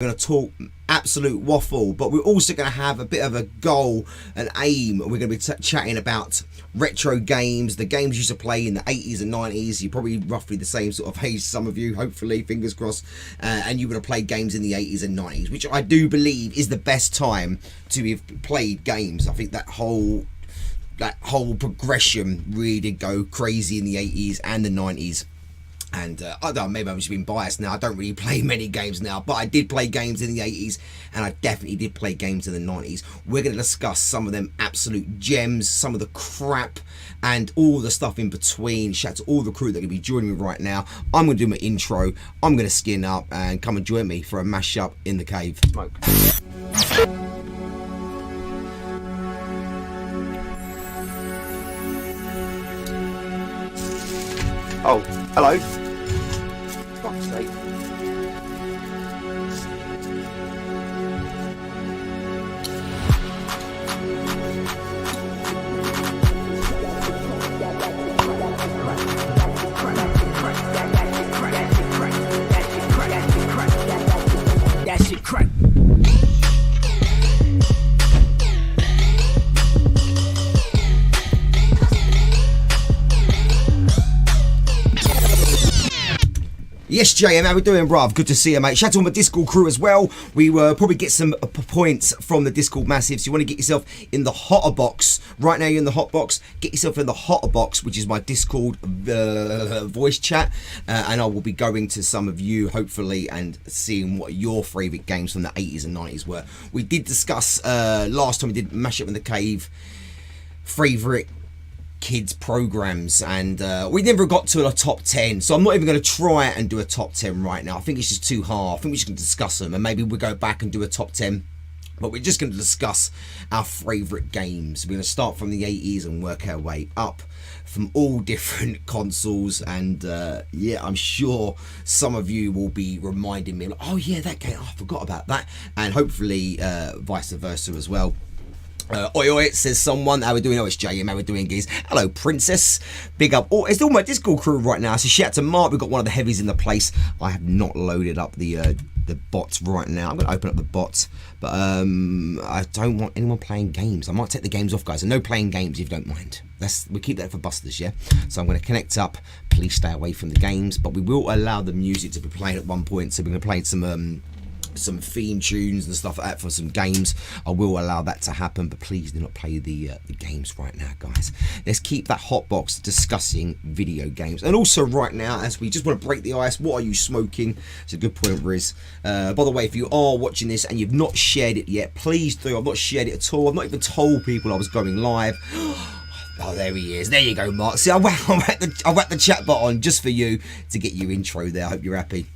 We're going to talk absolute waffle, but we're also going to have a bit of a goal, an aim. We're going to be chatting about retro games, the games you used to play in the 80s and 90s. You're probably roughly the same sort of age, some of you, hopefully, fingers crossed, and you would have played games in the 80s and 90s, which I do believe is the best time to have played games. I think that whole progression really did go crazy in the 80s and the 90s. And I don't know, maybe I'm just being biased now. I don't really play many games now, but I did play games in the 80s, and I definitely did play games in the 90s. We're going to discuss some of them absolute gems, some of the crap, and all the stuff in between. Shout out to all the crew that are going to be joining me right now. I'm going to do my intro. I'm going to skin up and come and join me for a mashup in the cave. Smoke. Oh, hello. Fuck's sake. That shit crack. Yes, JM, how we doing, bruv? Good to see you, mate. Shout out to my Discord crew as well. We will probably get some points from the Discord massive. So you want to get yourself in the hotbox. Right now you're in the hotbox. Get yourself in the hotbox, which is my Discord voice chat. And I will be going to some of you, hopefully, and seeing what your favourite games from the 80s and 90s were. We did discuss, last time we did Mash Up in the Cave, favourite kids programs, and we never got to a top 10, so I'm not even going to try and do a top 10 right now. I think it's just too hard. I think we're just going to discuss them, and maybe we'll go back and do a top 10, but we're just going to discuss our favourite games. We're going to start from the 80s and work our way up from all different consoles, and yeah, I'm sure some of you will be reminding me, like, oh yeah, that game, oh, I forgot about that, and hopefully vice versa as well. Oi oi, it says someone. How we doing? Oh, it's JM. How we doing, geez? Hello, princess. Big up. Oh, it's all my Discord crew right now. So shout out to Mark. We've got one of the heavies in the place. I have not loaded up the bots right now. I'm going to open up the bots, but I don't want anyone playing games. I might take the games off, guys. And no playing games if you don't mind. We keep that for busters, yeah? So I'm going to connect up. Please stay away from the games, but we will allow the music to be playing at one point. So we're going to play some theme tunes and stuff like that for some games. I will allow that to happen, but please do not play the games right now, guys. Let's keep that hotbox discussing video games. And also right now, as we just want to break the ice, what are you smoking? It's a good point, Riz. By the way, if you are watching this and you've not shared it yet, please do. I've not shared it at all. I've not even told people I was going live. Oh, there he is. There you go, Mark. See, I whacked the chat button just for you to get your intro there. I hope you're happy.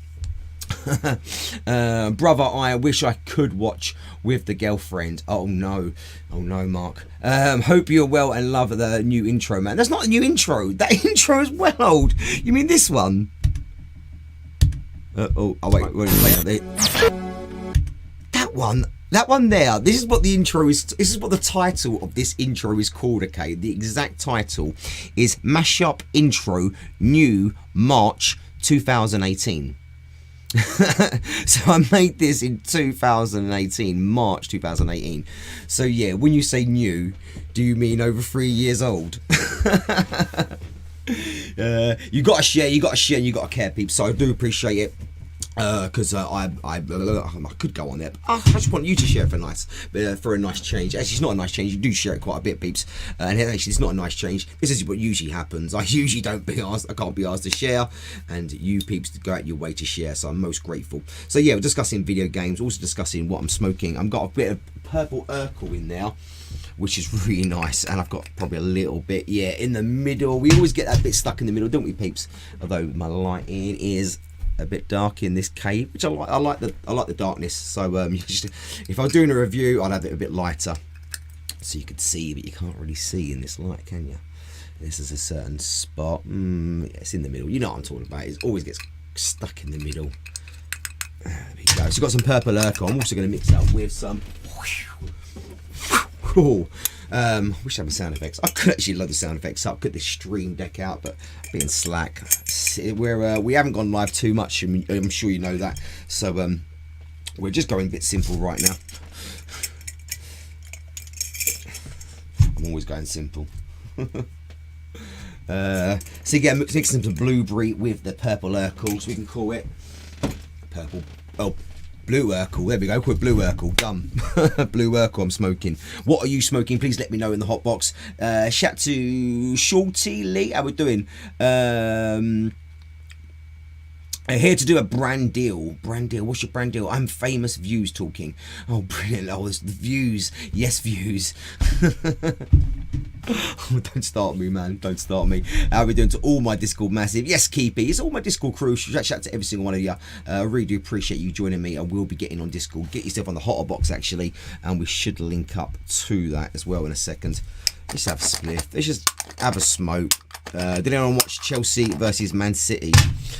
Brother, I wish I could watch with the girlfriend. Oh no, Mark. Hope you're well and love the new intro, man. That's not a new intro. That intro is well old. You mean this one? Wait. That one there. This is what the intro is. This is what the title of this intro is called. Okay, the exact title is Mashup Intro New March 2018. So I made this in 2018, March 2018. So yeah, when you say new, do you mean over 3 years old? You gotta share, and you gotta care, peeps. So I do appreciate it. Because I could go on there, but I just want you to share for a nice change. Actually, it's not a nice change. You do share it quite a bit, peeps. And actually, it's not a nice change. This is what usually happens. I usually don't be asked. I can't be asked to share, and you peeps go out your way to share. So I'm most grateful. So yeah, we're discussing video games. Also discussing what I'm smoking. I've got a bit of purple Urkel in there, which is really nice, and I've got probably a little bit, yeah, in the middle. We always get that bit stuck in the middle, don't we, peeps? Although my lighting is a bit dark in this cave, which I like the darkness. So if I was doing a review, I'd have it a bit lighter so you could see, but you can't really see in this light, can you? This is a certain spot. Yeah, it's in the middle. You know what I'm talking about. It always gets stuck in the middle. There we go. So we've got some purple Urkel. I'm also going to mix it up with some. Cool. Wish I had sound effects. I could actually load the sound effects up, put the stream deck out, but being slack. We haven't gone live too much. I'm sure you know that. So We're just going a bit simple right now. I'm always going simple. So again, mixing some blueberry with the purple Urkel, so we can call it purple. Oh, blue Urkel. There we go. Call it blue Urkel. Done. Blue Urkel. I'm smoking. What are you smoking? Please let me know in the hot box. Shout to Shorty Lee. How we doing? Here to do a brand deal. Brand deal. What's your brand deal? I'm Famous Views talking. Oh, brilliant. Oh, it's the views. Yes, views. Oh, don't start me, man. Don't start me. How are we doing to all my Discord massive? Yes, Keepy. It's all my Discord crew. Shout out to every single one of you. I really do appreciate you joining me. I will be getting on Discord. Get yourself on the hotbox actually, and we should link up to that as well in a second. Let's have a spliff. Let's just have a smoke. Did anyone watch Chelsea versus Man City?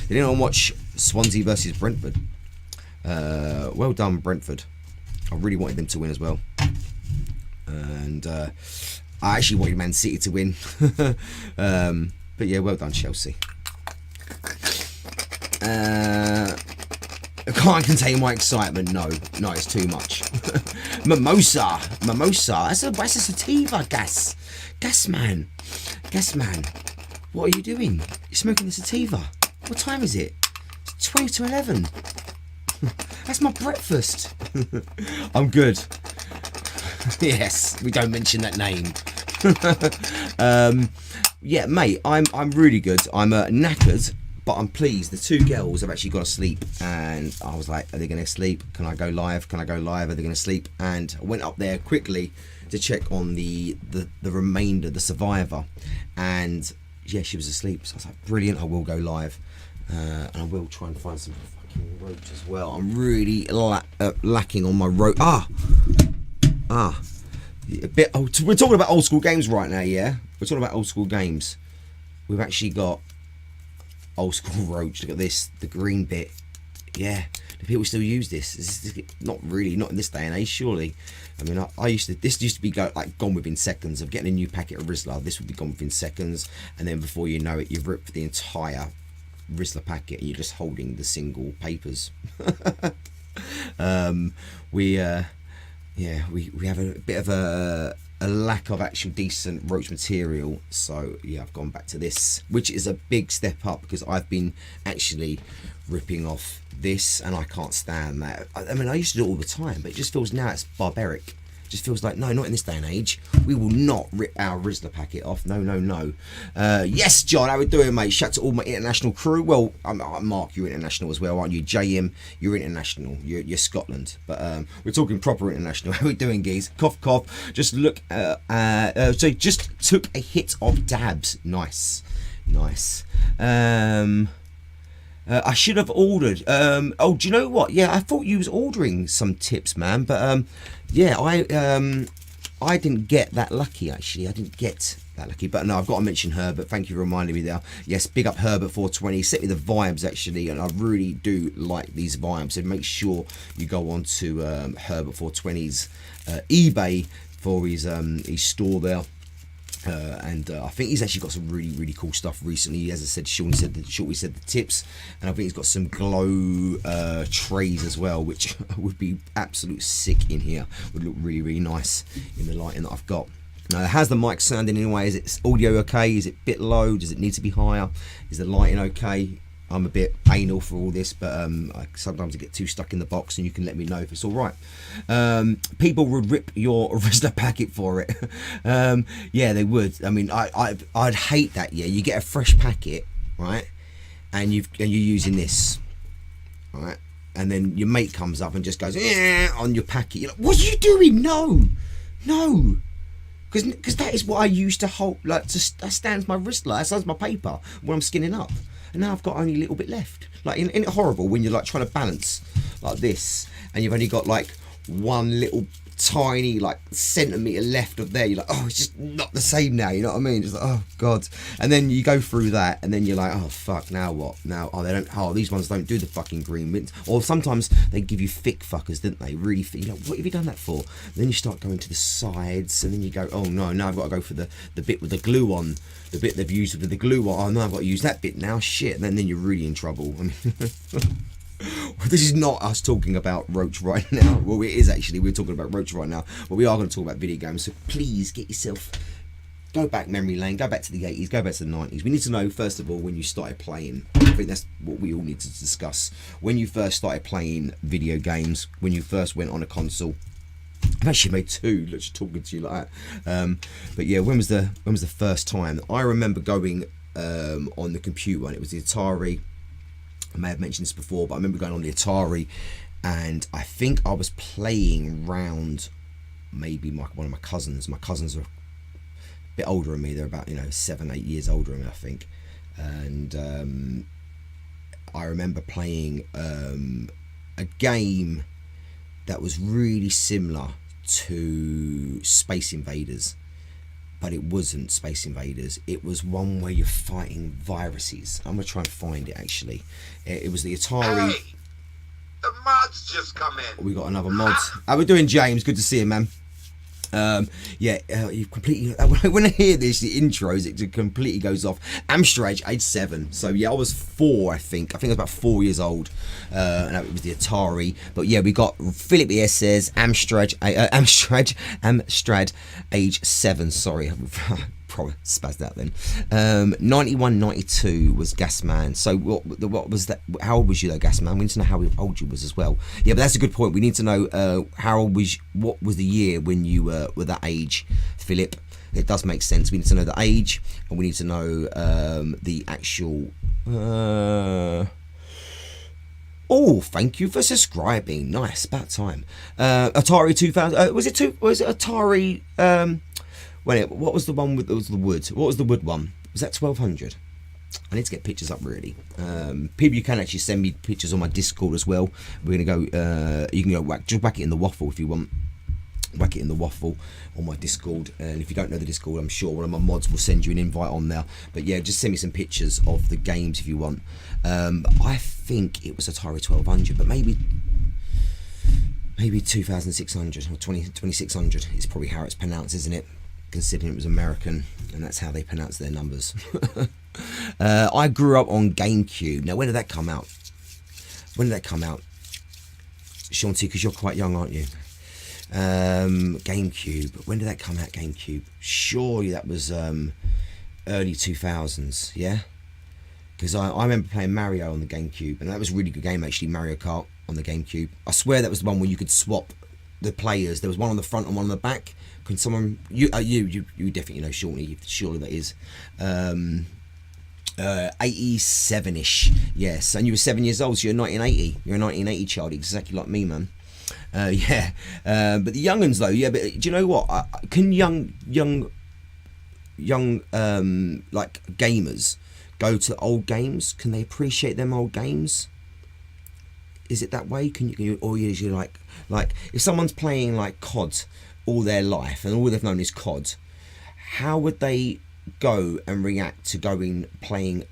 Did anyone watch Swansea versus Brentford? Well done, Brentford. I really wanted them to win as well. And I actually wanted Man City to win. But yeah, well done, Chelsea. I can't contain my excitement. No, it's too much. Mimosa. That's a sativa gas. Gas man. What are you doing? You're smoking the sativa. What time is it? It's 12 to 11. That's my breakfast. I'm good. Yes, we don't mention that name. Yeah, mate, I'm really good. I'm knackered, but I'm pleased. The two girls have actually gone to sleep, and I was like, are they going to sleep? Can I go live? Are they going to sleep? And I went up there quickly to check on the remainder, the survivor, and yeah, she was asleep. So I was like, brilliant, I will go live, and I will try and find some fucking roach as well. I'm really lacking on my roach. A bit. Oh, we're talking about old school games right now, yeah? We're talking about old school games. We've actually got old school roach. Look at this, the green bit. Yeah, do people still use this? Is this not really, not in this day and age, surely. I mean, this used to be gone within seconds of getting a new packet of Rizla. This would be gone within seconds, and then before you know it, you've ripped the entire Rizla packet and you're just holding the single papers. We have a bit of a lack of actual decent roach material, so yeah, I've gone back to this, which is a big step up because I've been actually ripping off this and I can't stand that. I mean, I used to do it all the time, but it just feels now it's barbaric. It just feels like, no, not in this day and age. We will not rip our Rizla packet off. No. Yes, John, how we doing, mate? Shout out to all my international crew. Well, Mark, you're international as well, aren't you? JM, you're international. You're Scotland, but we're talking proper international. How we doing, geez? Cough, cough. Just look. So just took a hit of dabs. Nice. I should have ordered. Oh, do you know what? Yeah, I thought you was ordering some tips, man. But yeah, I didn't get that lucky. Actually, I didn't get that lucky. But no, I've got to mention Herbert. Thank you for reminding me there. Yes, big up Herbert 420. Sent me the vibes actually, and I really do like these vibes. So make sure you go on to Herbert 420's eBay for his store there. And I think he's actually got some really cool stuff recently. As I said, Shorty said the tips, and I think he's got some glow trays as well, which would be absolute sick in here. Would look really nice in the lighting that I've got. Now, how's the mic sounding anyway? Is it audio okay? Is it a bit low? Does it need to be higher? Is the lighting okay? I'm a bit anal for all this, but sometimes I get too stuck in the box, and you can let me know if it's all right. People would rip your Rizla packet for it. Yeah, they would. I mean, I'd hate that. Yeah, you get a fresh packet, right, and you're using this, right, and then your mate comes up and just goes on your packet. You're like, what are you doing? No. Because that is what I used to hold, like, that stands my Rizla, that stands my paper when I'm skinning up. And now I've got only a little bit left. Like, isn't it horrible when you're like trying to balance like this, and you've only got like one little tiny like centimetre left of there? You're like, oh, it's just not the same now, you know what I mean? It's like, oh god. And then you go through that, and then you're like, oh fuck, now what? Now, these ones don't do the fucking green mints. Or sometimes they give you thick fuckers, didn't they? Really thick. You're like, what have you done that for? And then you start going to the sides, and then you go, oh no, now I've got to go for the bit with the glue on. The bit they've used with the glue on. Oh no, I've got to use that bit now. Shit. And then you're really in trouble. I mean, This is not us talking about Roach right now. Well, it is actually. We're talking about Roach right now, but we are going to talk about video games. So please get yourself, go back memory lane, go back to the 80s, go back to the 90s. We need to know, first of all, when you started playing. I think that's what we all need to discuss. When you first started playing video games, when you first went on a console. I've actually made two, just talking to you like that. But yeah, when was the first time? I remember going on the computer, and it was the Atari. I may have mentioned this before, but I remember going on the Atari, and I think I was playing round maybe one of my cousins. My cousins are a bit older than me. They're about 7-8 years older than me, I think. And I remember playing a game that was really similar to Space Invaders, but it wasn't Space Invaders. It was one where you're fighting viruses. I'm gonna try and find it actually. It was the Atari. Hey, the mods just come in. We got another mod. How we doing, James? Good to see you, man. You completely. When I hear this, the intros, it completely goes off. Amstrad, age 7. So yeah, I was 4, I think. I think I was about 4 years old, and it was the Atari. But yeah, we got Philip here says Amstrad, age 7. Sorry, probably spazzed out then. 91, 92 was Gasman. So what was that? How old was you though, Gasman? We need to know how old you was as well. Yeah, but that's a good point. We need to know how old was. What was the year when you were that age, Philip? It does make sense. We need to know the age, and we need to know the actual. Oh, thank you for subscribing. Nice, about time. Atari 2000. Was it Atari? Wait, what was the one with the wood? What was the wood one? Was that 1200? I need to get pictures up really. People, you can actually send me pictures on my Discord as well. We're gonna go. You can go whack it in the Waffle if you want. Whack it in the Waffle on my Discord. And if you don't know the Discord, I'm sure one of my mods will send you an invite on there. But yeah, just send me some pictures of the games if you want. I think it was Atari 1200, but maybe 2600 or 2600 is probably how it's pronounced, isn't it? Considering it was American, and that's how they pronounce their numbers. I grew up on GameCube. Now, when did that come out? Shanti, because you're quite young, aren't you? GameCube. When did that come out, GameCube? Surely that was early 2000s, yeah? Because I remember playing Mario on the GameCube, and that was a really good game, actually, Mario Kart on the GameCube. I swear that was the one where you could swap the players. There was one on the front and one on the back. Can someone you definitely know surely that is 87ish, yes, and you were 7 years old, so you're 1980. You're a 1980 child, exactly like me, man. But the younguns though, yeah, but do you know what, can young like gamers go to old games? Can they appreciate them old games? Is it that way? Can you or usually like if someone's playing like COD all their life and all they've known is COD, how would they go and react to playing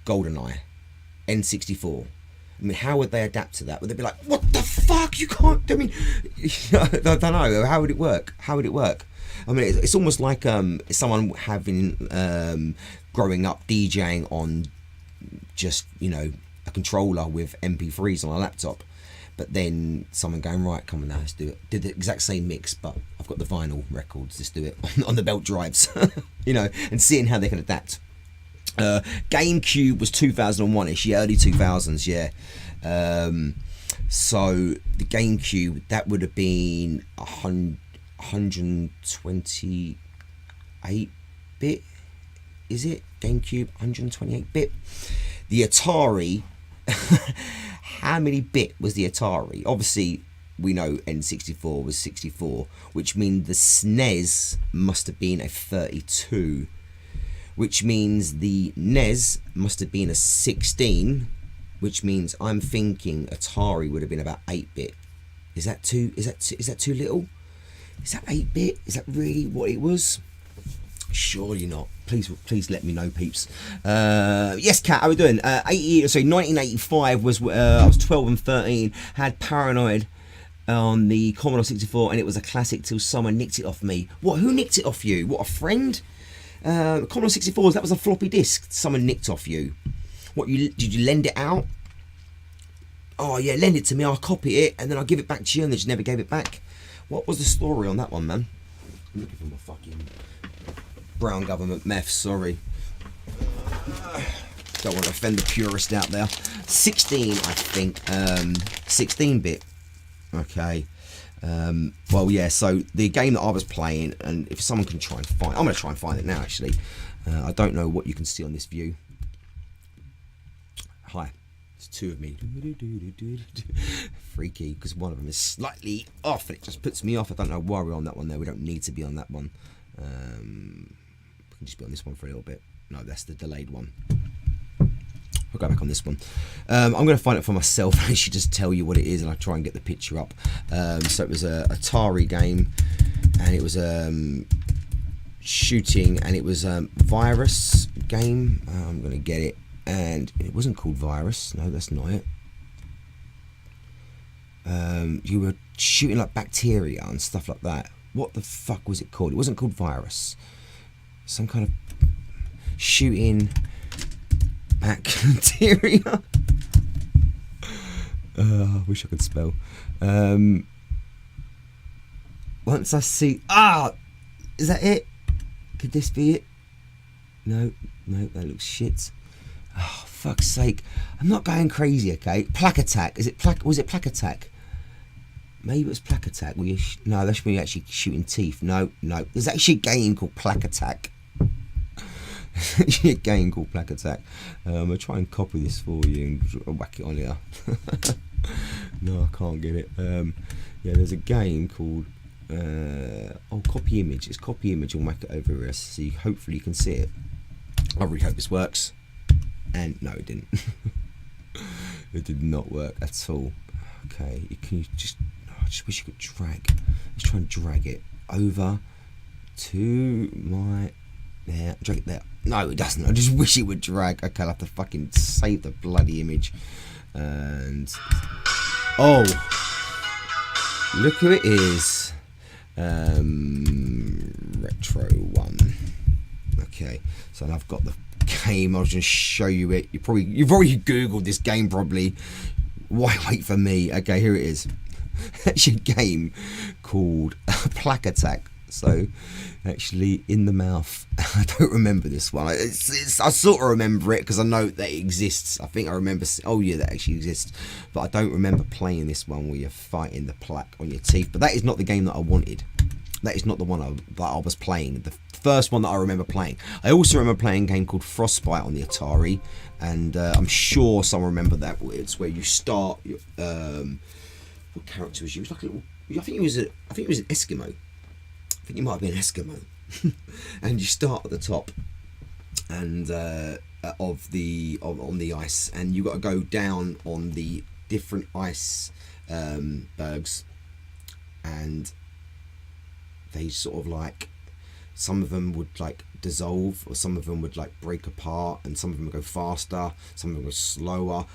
GoldenEye, N64? I mean, how would they adapt to that? Would they be like, what the fuck, you can't, I mean, I don't know, how would it work? I mean, it's almost like someone having growing up DJing on just a controller with MP3s on a laptop, but then someone going, right, come on now, let's do it. Did the exact same mix, but I've got the vinyl records, let's do it on the belt drives, and seeing how they can adapt. GameCube was 2001ish, yeah, early 2000s, yeah. So the GameCube, that would have been 128-bit, is it? GameCube, 128-bit. The Atari, how many bit was the Atari? Obviously, we know N64 was 64, which means the SNES must have been a 32, which means the NES must have been a 16, which means I'm thinking Atari would have been about 8-bit. Is that too little? Is that 8-bit? Is that really what it was? Surely not. Please let me know, peeps. Yes, Kat, how are we doing? 1985 was I was 12 and 13. Had Paranoid on the Commodore 64, and it was a classic till someone nicked it off me. What? Who nicked it off you? What, a friend? Commodore 64, that was a floppy disk someone nicked off you. What, did you lend it out? oh yeah, lend it to me, I'll copy it, and then I'll give it back to you, and they just never gave it back. What was the story on that one, man? I'm looking for my fucking brown government meth, sorry. Don't want to offend the purist out there. 16, I think. 16-bit. Okay. Well, yeah, so the game that I was playing, and if someone can try and find... I'm going to try and find it now, actually. I don't know what you can see on this view. Hi. There's two of me. Freaky, because one of them is slightly off, and it just puts me off. I don't know why we're on that one there. We don't need to be on that one. We can just be on this one for a little bit. No, that's the delayed one. I'll go back on this one. I'm going to find it for myself. I should just tell you what it is, and I'll try and get the picture up. So it was a Atari game, and it was shooting, and it was virus game. I'm going to get it, and it wasn't called Virus. No, that's not it. You were shooting like bacteria and stuff like that. What the fuck was it called? It wasn't called Virus. Some kind of shooting bacteria. I wish I could spell. Once I see... is that it? Could this be it? No, that looks shit. Oh, fuck's sake. I'm not going crazy, okay? Plaque Attack. Was it Plaque Attack? Maybe it was Plaque Attack. No, that's when you're actually shooting teeth. No. There's actually a game called Plaque Attack. A game called Plaque Attack. I'll try and copy this for you and whack it on here. No, I can't get it. Yeah, there's a game called copy image. It's copy image and whack it over here, so hopefully you can see it. I really hope this works. And no, it didn't. It did not work at all. Okay, I just wish you could drag. Let's try and drag it over to my... There, drag it there. No, it doesn't. I just wish it would drag. Okay, I'll have to fucking save the bloody image. And... oh! Look who it is. Retro 1. Okay, so I've got the game. I was going to show you it. You've already Googled this game probably. Why wait for me? Okay, here it is. It's a game called Plaque Attack. So, actually, in the mouth. I don't remember this one. I sort of remember it because I know that it exists. I think I remember. Oh yeah, that actually exists. But I don't remember playing this one where you're fighting the plaque on your teeth. But that is not the game that I wanted. That is not the one that I was playing. The first one that I remember playing. I also remember playing a game called Frostbite on the Atari, and I'm sure someone remember that. It's where you start. What character was you? It was like a little. I think it was an Eskimo. I think you might have been an Eskimo. And you start at the top, and on the ice, and you got to go down on the different ice bergs, and they sort of like, some of them would like dissolve, or some of them would like break apart, and some of them would go faster, some of them go slower,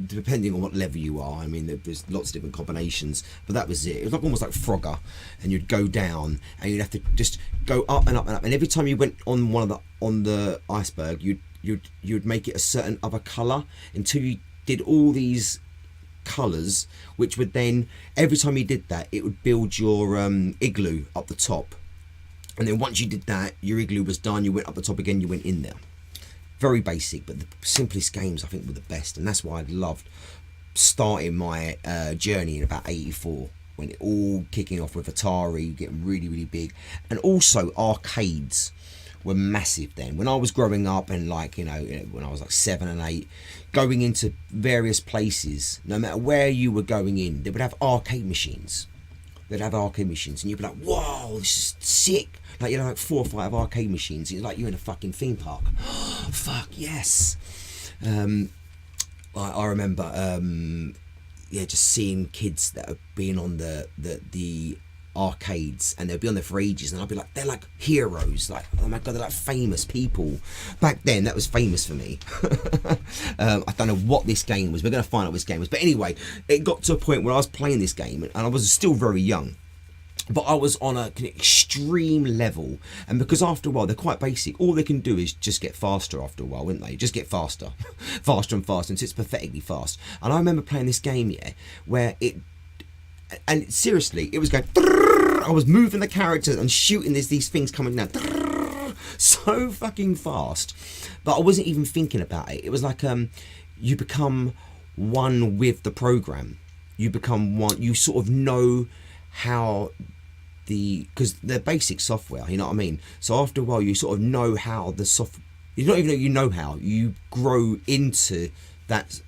depending on what level you are. I mean, there's lots of different combinations, but that was it. It was like almost like Frogger, and you'd go down, and you'd have to just go up and up and up, and every time you went on on the iceberg, you'd make it a certain other color until you did all these colors, which would then, every time you did that, it would build your igloo up the top. And then once you did that, your igloo was done, you went up the top again, you went in there. Very basic, but the simplest games I think were the best, and that's why I loved starting my journey in about 84, when it all kicking off with Atari, getting really, really big. And also arcades were massive then. When I was growing up, and like, you know, when I was like 7 and 8, going into various places, no matter where you were going in, they would have arcade machines. They'd have arcade machines, and you'd be like, whoa, this is sick. Like, you know, like 4 or 5 arcade machines. It's like you're in a fucking theme park. Oh, fuck, yes. I remember, just seeing kids that have been on the arcades, and they'll be on there for ages, and I'll be like, they're like heroes. Like, oh my God, they're like famous people. Back then, that was famous for me. I don't know what this game was. We're going to find out what this game was. But anyway, it got to a point where I was playing this game, and I was still very young. But I was on an extreme level, and because after a while they're quite basic, all they can do is just get faster after a while, wouldn't they? Just get faster, faster and faster, until it's pathetically fast. And I remember playing this game, yeah, where and seriously, it was going. I was moving the character and shooting these things coming down so fucking fast, but I wasn't even thinking about it. It was like you become one with the program. You become one. You sort of know how because they're basic software, you know what I mean? So after a while you sort of know how the you don't even know, you know how you grow into that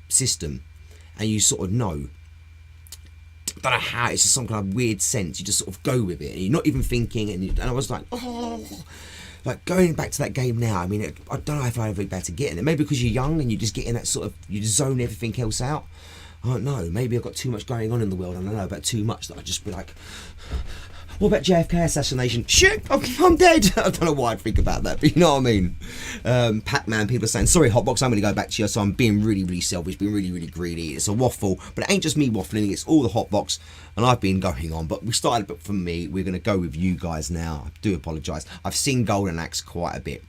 system, and you sort of know, I don't know how, it's just some kind of weird sense, you just sort of go with it and you're not even thinking, and I was like, oh, like going back to that game now, I mean, I don't know if I'd ever be better getting it, maybe because you're young and you just get in that sort of, you zone everything else out. I don't know, maybe I've got too much going on in the world, and I know about too much that I'd just be like, what about JFK assassination? Shit, I'm dead. I don't know why I'd think about that, but you know what I mean. Pac-Man, people are saying, sorry Hotbox, I'm going to go back to you, so I'm being really, really selfish, being really, really greedy. It's a waffle, but it ain't just me waffling, it's all the Hotbox, and I've been going on, but we started from me, we're going to go with you guys now. I do apologise. I've seen Golden Axe quite a bit.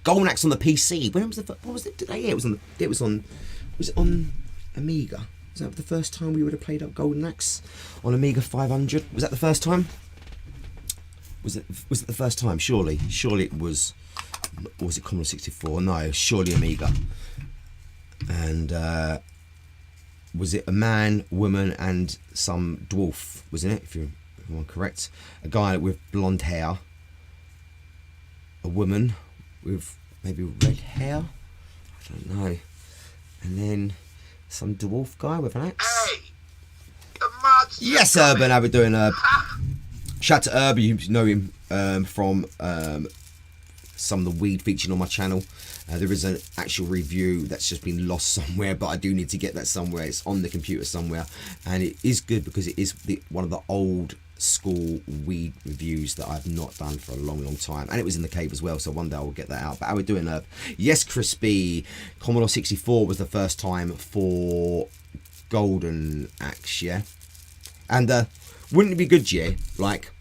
Golden Axe on the PC, when was what was it today? Yeah, was it on Amiga? Was that the first time we would have played up Golden Axe on Amiga 500? Was that the first time? Was it the first time? Surely it was. Or was it Commodore 64? No, surely Amiga. And was it a man, woman, and some dwarf? Wasn't it? If I'm correct, a guy with blonde hair, a woman with maybe red hair. I don't know, and then some dwarf guy with an axe. Hey, the mods. Yes, Urban, how we doing, Herb? Shout out to Herb, you know him from some of the weed featured on my channel. There is an actual review that's just been lost somewhere, but I do need to get that somewhere. It's on the computer somewhere, and it is good because it is one of the old school weed reviews that I've not done for a long time, and it was in the cave as well, so one day I will get that out. But how are we doing, Herb? Yes, Crispy, Commodore 64 was the first time for Golden Axe, yeah? And wouldn't it be good, yeah, like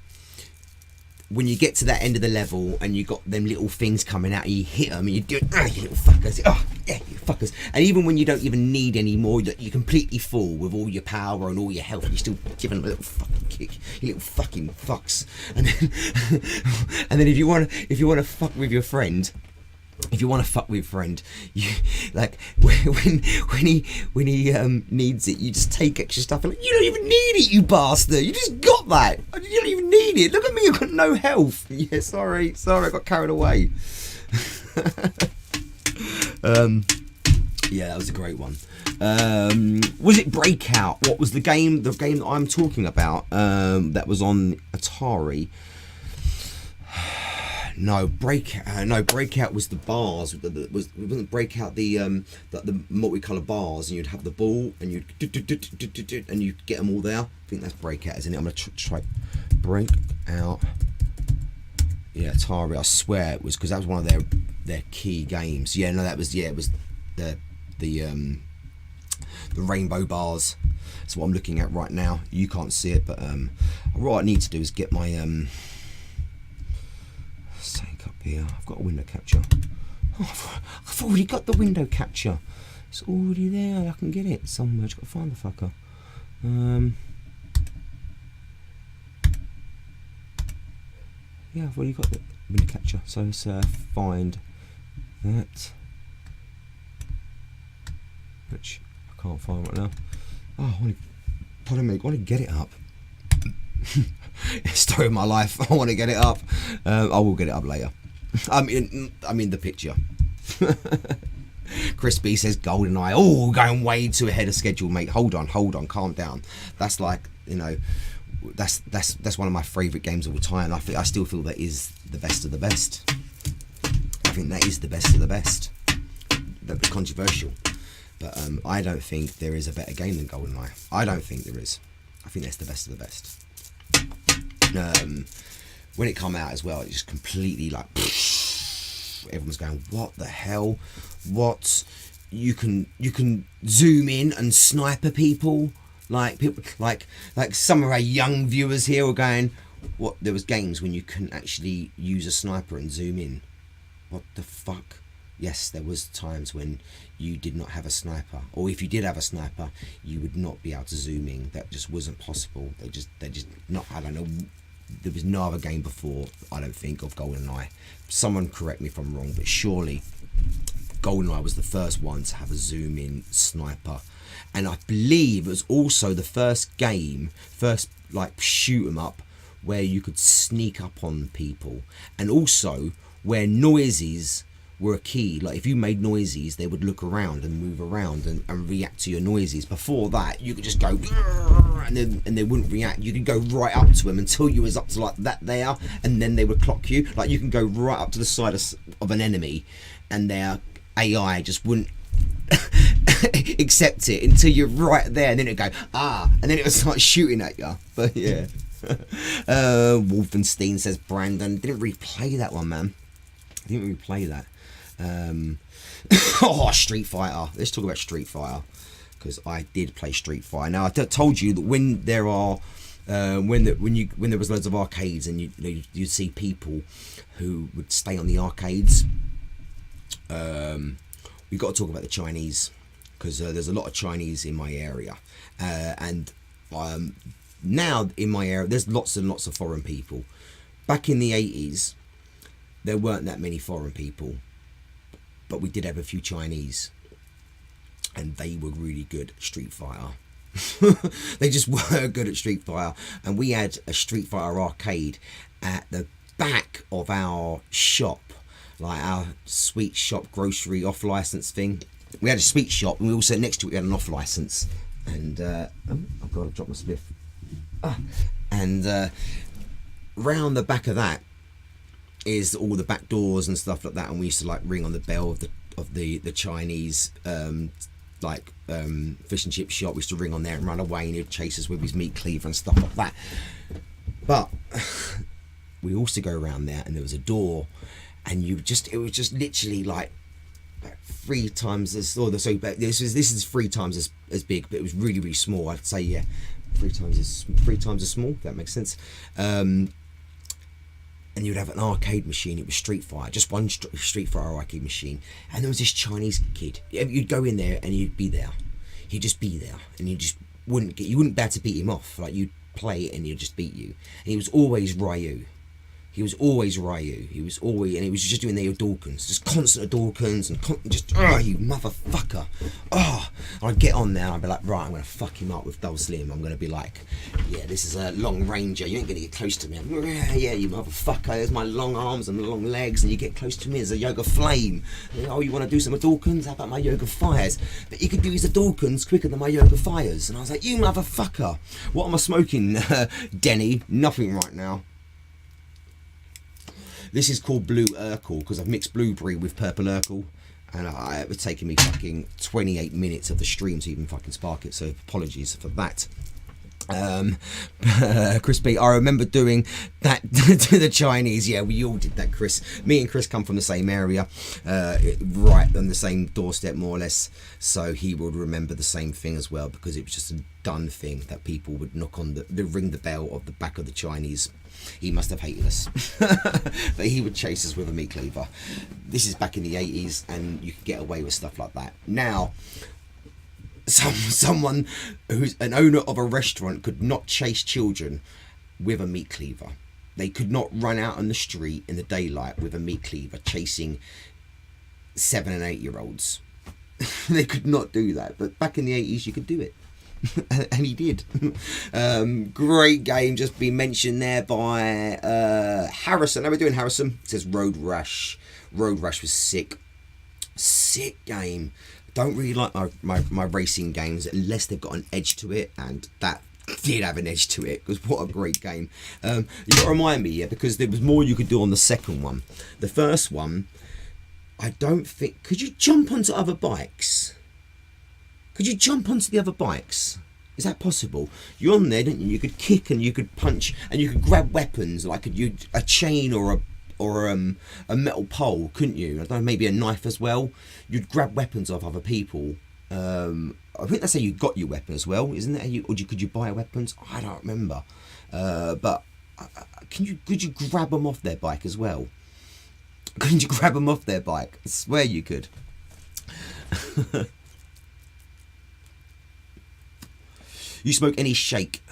when you get to that end of the level and you got them little things coming out and you hit them and you do, you little fuckers, oh yeah, you fuckers. And even when you don't even need any more, you're completely full with all your power and all your health, you're still giving them a little fucking kick, you little fucking fucks. And then if you want to fuck with your friend, you like when he needs it, you just take extra stuff and like, you don't even need it, you bastard, you just got that, you don't even need it, look at me, I've got no health. Yeah, sorry, I got carried away. Yeah, that was a great one. Was it Breakout? What was the game that I'm talking about, that was on Atari? No, Breakout was the bars. It wasn't Breakout the multicolour bars, and you'd have the ball, and you'd get them all there. I think that's Breakout, isn't it? I'm gonna try Breakout. Yeah, Atari. I swear it was, because that was one of their key games. Yeah, no, that was, yeah, it was the rainbow bars. That's what I'm looking at right now. You can't see it, but what I need to do is get my up here. I've got a window capture. Oh, I've already got the window capture. It's already there. I can get it somewhere. I've just got to find the fucker. Yeah, I've already got the window capture. So let's find that, which I can't find right now. Oh, pardon me. I want to get it up. Story of my life. I want to get it up. I will get it up later. I mean the picture. Crispy says GoldenEye. Oh, going way too ahead of schedule, mate. Hold on, calm down. That's like, you know, that's one of my favourite games of all time. I still feel that is the best of the best. I think that is the best of the best. That's controversial, but I don't think there is a better game than GoldenEye. I don't think there is. I think that's the best of the best. When it come out as well, it's just completely like everyone's going, what the hell? What? You can zoom in and sniper people? Like people, like some of our young viewers here were going, "What? There was games when you couldn't actually use a sniper and zoom in. What the fuck?" Yes, there was times when you did not have a sniper, or if you did have a sniper, you would not be able to zoom in. That just wasn't possible. They just not. I don't know. There was no other game before, I don't think, of GoldenEye. Someone correct me if I'm wrong, but surely GoldenEye was the first one to have a zoom in sniper. And I believe it was also the first like shoot 'em up where you could sneak up on people, and also where noises were a key. Like if you made noises, they would look around and move around and react to your noises. Before that, you could just go and they wouldn't react. You could go right up to them until you was up to like that there, and then they would clock you. Like you can go right up to the side of an enemy, and their AI just wouldn't accept it until you're right there, and then it'd go and then it would start shooting at you. But yeah. Wolfenstein, says Brandon. Didn't replay that one, man. Didn't replay that. Street Fighter. Let's talk about Street Fighter, because I did play Street Fighter. Now I told you that when there are when there was loads of arcades, and you'd see people who would stay on the arcades. We've got to talk about the Chinese, because there's a lot of Chinese in my area, and now in my area there's lots and lots of foreign people. Back in the 80s, there weren't that many foreign people, but we did have a few Chinese, and they were really good at Street Fighter. They just were good at Street Fighter, and we had a Street Fighter arcade at the back of our shop, like our sweet shop grocery off license thing. We had a sweet shop, and we also next to it we had an off license, and I've got to drop my spliff. And round the back of that is all the back doors and stuff like that, and we used to like ring on the bell of the Chinese fish and chip shop. We used to ring on there and run away, and he'd chase us with his meat cleaver and stuff like that. But we also go around there, and there was a door, and it was just literally like 3 times as, or so this is 3 times as big, but it was really, really small. I'd say, yeah, 3 times as small, if that makes sense. And you'd have an arcade machine. It was Street Fighter, just one Street Fighter arcade machine. And there was this Chinese kid. You'd go in there and you'd be there. He'd just be there, and you wouldn't be able to beat him off. Like you'd play it and he'd just beat you. And he was always Ryu. And he was just doing the Dawkins, just constant Dawkins, and you motherfucker. I'd get on there and I'd be like, right, I'm going to fuck him up with Double Slim. I'm going to be like, yeah, this is a long ranger. You ain't going to get close to me. Yeah, you motherfucker. There's my long arms and long legs, and you get close to me as a yoga flame. Oh, you want to do some Dawkins? How about my yoga fires? But you could do his Dawkins quicker than my yoga fires. And I was like, you motherfucker. What am I smoking, Denny? Nothing right now. This is called Blue Urkel, because I've mixed blueberry with purple Urkel, and it was taking me fucking 28 minutes of the stream to even fucking spark it, so apologies for that. Chris B, I remember doing that to the Chinese. Yeah, we all did that, Chris. Me and Chris come from the same area, right on the same doorstep, more or less, so he would remember the same thing as well, because it was just a done thing that people would knock on the ring the bell of the back of the Chinese. He must have hated us. But he would chase us with a meat cleaver. This is back in the 80s, and you could get away with stuff like that. Now, someone who's an owner of a restaurant could not chase children with a meat cleaver. They could not run out on the street in the daylight with a meat cleaver chasing 7 and 8 year olds. They could not do that. But back in the 80s, you could do it. And he did. Great game, just been mentioned there by Harrison. How are we doing, Harrison? It says Road Rash. Road Rash was sick game. Don't really like my racing games unless they've got an edge to it, and that did have an edge to it, because what a great game. You got to remind me, yeah, because there was more you could do on the second one. The first one, I don't think, could you jump onto other bikes? Could you jump onto the other bikes? Is that possible? You're on there, didn't you? You could kick and you could punch and you could grab weapons like a chain or a metal pole, couldn't you? I don't know, maybe a knife as well. You'd grab weapons off other people I think that's how you got your weapon as well, isn't it? Could you buy weapons? I don't remember. But could you grab them off their bike as well? Couldn't you grab them off their bike? I swear you could. You smoke any shake?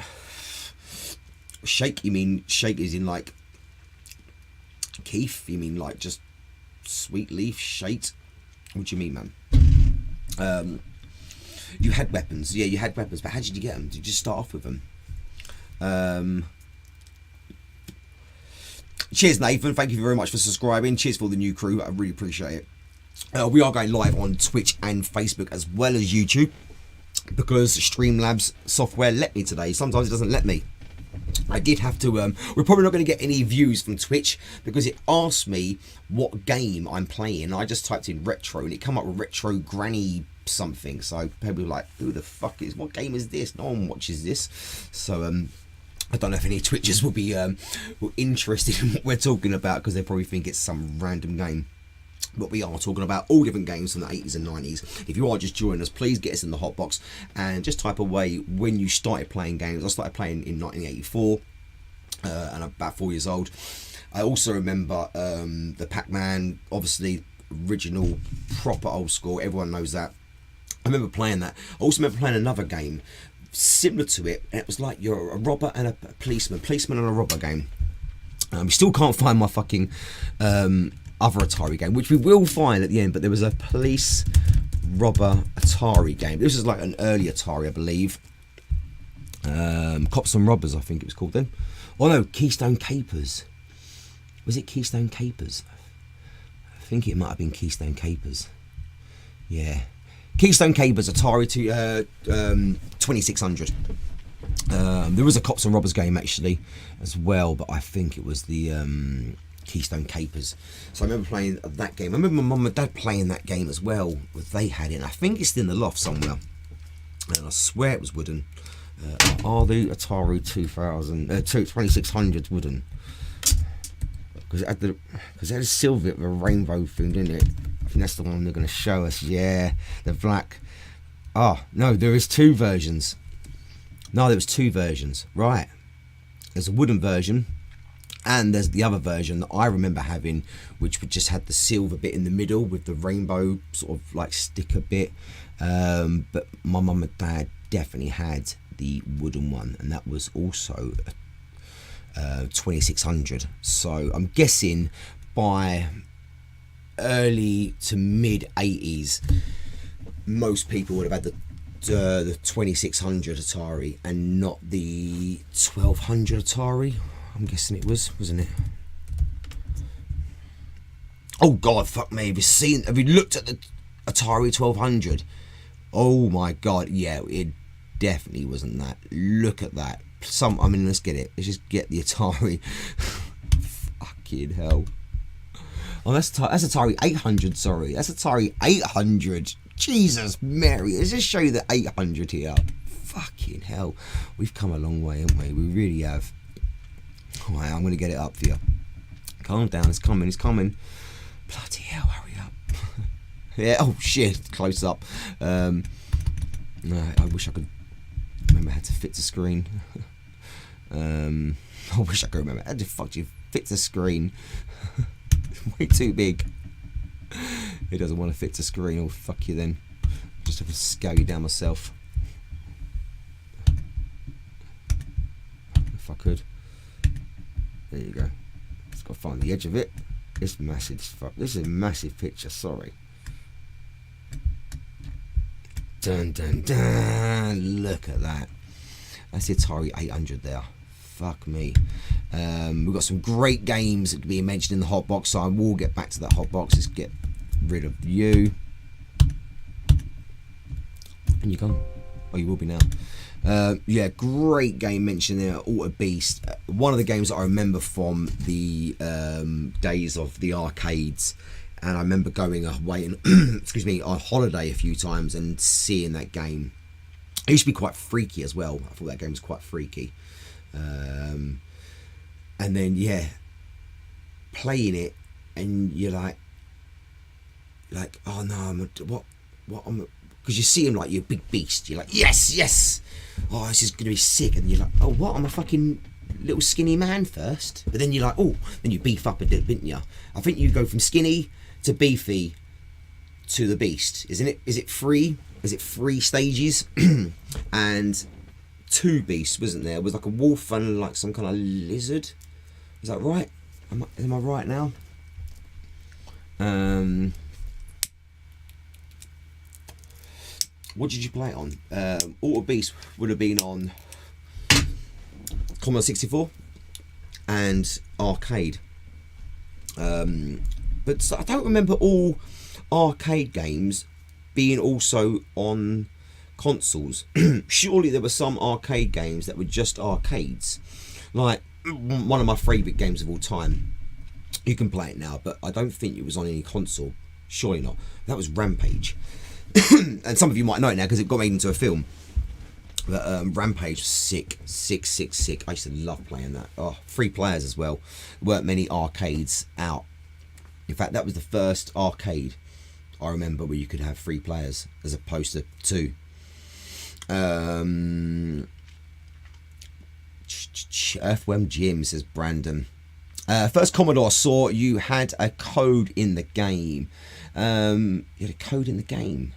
Shake? You mean shake is in like keef? You mean like just sweet leaf shake? What do you mean, man? You had weapons. Yeah, you had weapons, but how did you get them? Did you just start off with them? Cheers, Nathan. Thank you very much for subscribing. Cheers for the new crew. I really appreciate it. We are going live on Twitch and Facebook as well as YouTube because Streamlabs software let me today. Sometimes it doesn't let me. I did have to, we're probably not going to get any views from Twitch because it asked me what game I'm playing. I just typed in retro and it come up with retro granny something. So people were like, who the fuck what game is this? No one watches this. So, I don't know if any Twitchers will be interested in what we're talking about because they probably think it's some random game. But we are talking about all different games from the 80s and 90s. If you are just joining us, please get us in the hotbox and just type away when you started playing games. I started playing in 1984 and I'm about 4 years old. I also remember the Pac-Man, obviously original, proper old school. Everyone knows that. I remember playing that. I also remember playing another game similar to it, and it was like you're a robber and a policeman and a robber game. We still can't find my fucking other Atari game, which we will find at the end, but there was a police robber Atari game. This is like an early Atari, I believe. Cops and Robbers, I think it was called then. Oh no, Keystone Capers. Was it Keystone Capers? I think it might have been Keystone Capers. Yeah. Keystone Capers Atari to 2600. There was a Cops and Robbers game actually as well, but I think it was the Keystone Capers. So I remember playing that game. I remember my mum and dad playing that game as well. They had it. I think it's in the loft somewhere, and I swear it was wooden. Are the Atari 2600s wooden? Because it had a silver bit with a rainbow thing, didn't it? I think that's the one they're going to show us. Yeah, the black. Oh no, there is two versions. No, there was two versions. Right. There's a wooden version, and there's the other version that I remember having, which just had the silver bit in the middle with the rainbow sort of like sticker bit. But my mum and dad definitely had the wooden one, and that was also 2600. So I'm guessing by early to mid 80s, most people would have had the 2600 Atari and not the 1200 Atari. I'm guessing it was, wasn't it? Oh god, fuck me. Have you looked at the Atari 1200? Oh my god, yeah, it definitely wasn't that. Look at that. I mean, let's get it. Let's just get the Atari. Fucking hell. Oh, that's Atari 800, sorry. That's Atari 800. Jesus Mary. Let's just show you the 800 here. Fucking hell. We've come a long way, haven't we? We really have. Alright, I'm going to get it up for you. Calm down. It's coming. It's coming. Bloody hell, hurry up. Yeah, oh shit. Close up. No, I wish I could remember how to fit the screen. I wish I could remember how the fuck do you fit the screen. It's way too big. It doesn't want to fit the screen. Oh fuck you then. Just have to scale you down myself. If I could. There you go. Just got to find the edge of it. It's massive as fuck. This is a massive picture, sorry. Dun dun dun. Look at that. That's the Atari 800 there. Fuck me. We've got some great games to be mentioned in the hotbox, so I will get back to that hotbox. Let's get rid of you. And you're gone. Oh, you will be now. Yeah, great game mentioned there, Alter Beast. One of the games that I remember from the days of the arcades. And I remember going away and excuse me, on holiday a few times and seeing that game. It used to be quite freaky as well. I thought that game was quite freaky. And then yeah, playing it, and you're like, oh no, because you see him like you're a big beast. You're like, yes, yes. Oh, this is gonna be sick. And you're like, oh, what? I'm a fucking little skinny man first. But then you're like, oh, then you beef up a bit, didn't you? I think you go from skinny to beefy to the beast, isn't it? Is it three? Is it 3 stages? And 2 beasts, wasn't there? It was like a wolf and like some kind of lizard. Is that right? Am I right now? What did you play it on? Auto Beast would have been on Commodore 64 and arcade. But I don't remember all arcade games being also on consoles. Surely there were some arcade games that were just arcades. Like one of my favourite games of all time. You can play it now, but I don't think it was on any console. Surely not. That was Rampage. And some of you might know it now because it got made into a film. But Rampage was sick. I used to love playing that. Oh, 3 players as well. There weren't many arcades out. In fact, that was the first arcade I remember where you could have 3 players as opposed to 2. Earthworm Jim, says Brandon. First Commodore saw you had a code in the game. You had a code in the game.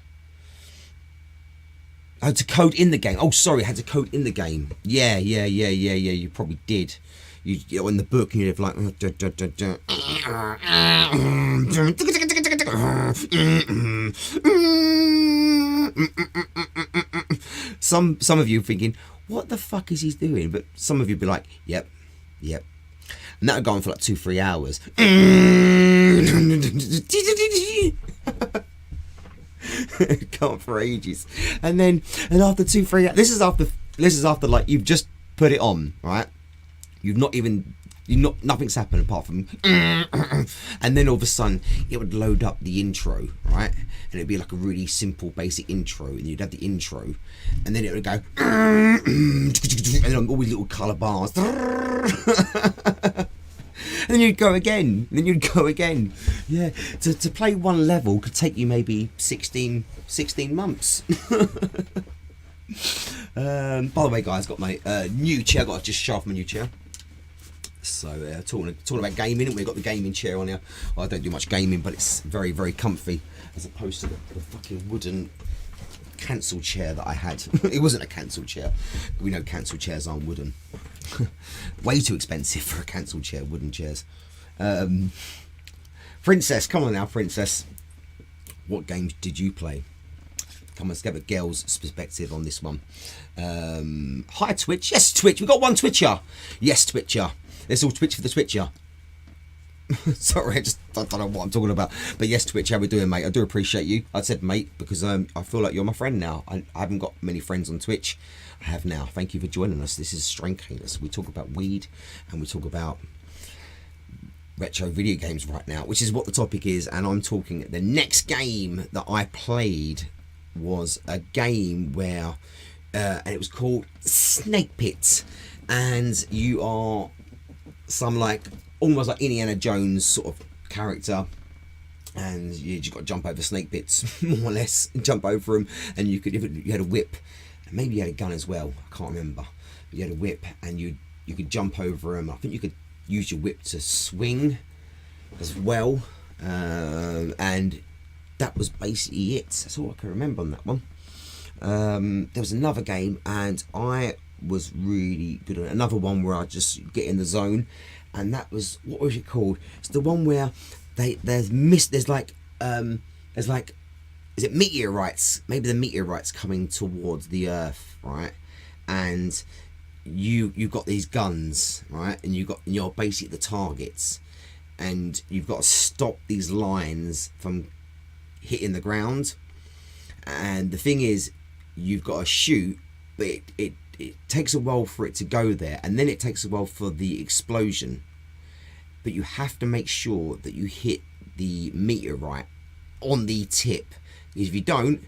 Oh, to code in the game. Oh, sorry, had to code in the game. Yeah. You probably did. You in the book, and you'd have like. Some of you thinking, what the fuck is he doing? But some of you be like, yep. And that would go on for like 2-3 hours. Go on for ages. And after 2-3 hours, this is after like you've just put it on, right? Nothing's happened apart from and then all of a sudden it would load up the intro, right? And it'd be like a really simple basic intro, and you'd have the intro, and then it would go and then all these little colour bars. And then you'd go again. Yeah, to play one level could take you maybe 16 months. By the way, guys, got my new chair. Got to just sharp my new chair. So talking about gaming, we've got the gaming chair on here. Well, I don't do much gaming, but it's very, very comfy as opposed to the fucking wooden cancel chair that I had. It wasn't a cancel chair. We know cancel chairs aren't wooden. Way too expensive for a cancel chair, wooden chairs. Princess, come on now, Princess. What games did you play? Come on, let's get a girl's perspective on this one. Hi, Twitch. Yes, Twitch. We've got one Twitcher. Yes, Twitcher. Let's all Twitch for the Twitcher. Sorry, I don't know what I'm talking about. But yes, Twitch, how we doing, mate? I do appreciate you. I said mate because I feel like you're my friend now. I haven't got many friends on Twitch. I have now. Thank you for joining us. This is Strength Healers. We talk about weed and we talk about retro video games right now, which is what the topic is. And I'm talking, the next game that I played was a game where and it was called Snake Pit, and you are some like almost like Indiana Jones sort of character, and you got to jump over snake pits, more or less, and jump over them. And you had a whip, and maybe you had a gun as well. I can't remember. But you had a whip, and you could jump over them. I think you could use your whip to swing as well, and that was basically it. That's all I can remember on that one. There was another game, and I was really good at it. Another one where I just get in the zone, and that was, what was it called? It's the one where there's like is it meteorites? Maybe the meteorites coming towards the Earth, right? And you've got these guns, right? And you're basically the targets, and you've got to stop these lines from hitting the ground. And the thing is, you've got to shoot, but it takes a while for it to go there, and then it takes a while for the explosion. But you have to make sure that you hit the meteorite on the tip. If you don't,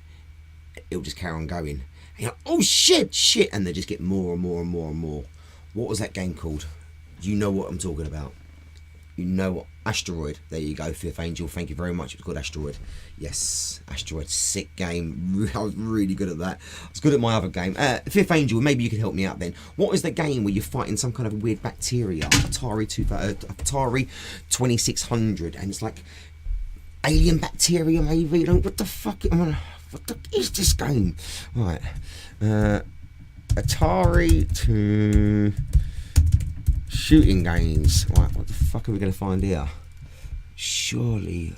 it'll just carry on going. And you're like, oh shit, and they just get more and more and more and more. What was that game called? Do you know what I'm talking about? You know what? Asteroid. There you go, Fifth Angel. Thank you very much. It was called Asteroid. Yes, Asteroid. Sick game. I was really good at that. I was good at my other game. Fifth Angel, maybe you could help me out then. What was the game where you're fighting some kind of weird bacteria? Atari 2600. And it's like alien bacteria, maybe. Like, what the fuck? What the is this game? Right. Atari to... shooting games. Right, what the fuck are we going to find here? Surely...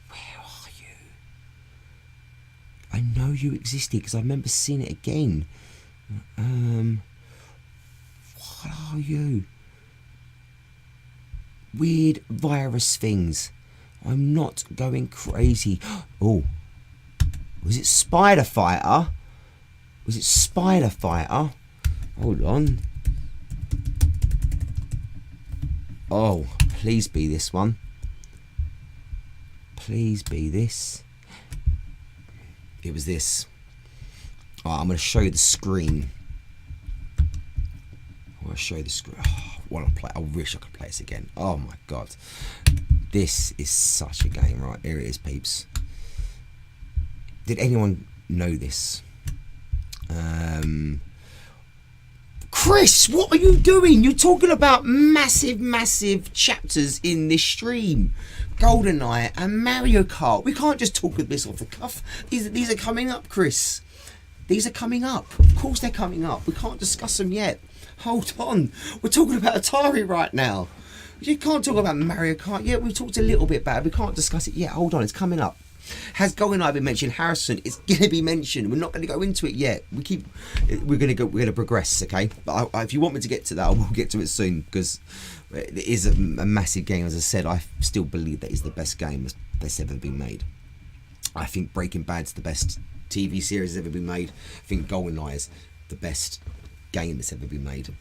Where are you? I know you existed because I remember seeing it again. What are you? Weird virus things. I'm not going crazy. Oh. Was it Spider Fighter? Was it Spider Fighter? Hold on. Oh, please be this one. Please be this. It was this. Alright, I'm going to show you the screen. I want to show you the screen. Oh, I want to play. I wish I could play this again. Oh my god. This is such a game, right? Here it is, peeps. Did anyone know this? Chris, what are you doing? You're talking about massive chapters in this stream. GoldenEye and Mario Kart. We can't just talk of this off the cuff. These are coming up, Chris. These are coming up. Of course they're coming up. We can't discuss them yet. Hold on. We're talking about Atari right now. You can't talk about Mario Kart yet. We've talked a little bit about it. We can't discuss it yet. Hold on. It's coming up. Has GoldenEye been mentioned? Harrison, it's going to be mentioned. We're not going to go into it yet. We're going to progress, okay? But if you want me to get to that, I will get to it soon because it is a massive game. As I said, I still believe that is the best game that's ever been made. I think Breaking Bad's the best TV series that's ever been made. I think GoldenEye is the best game that's ever been made.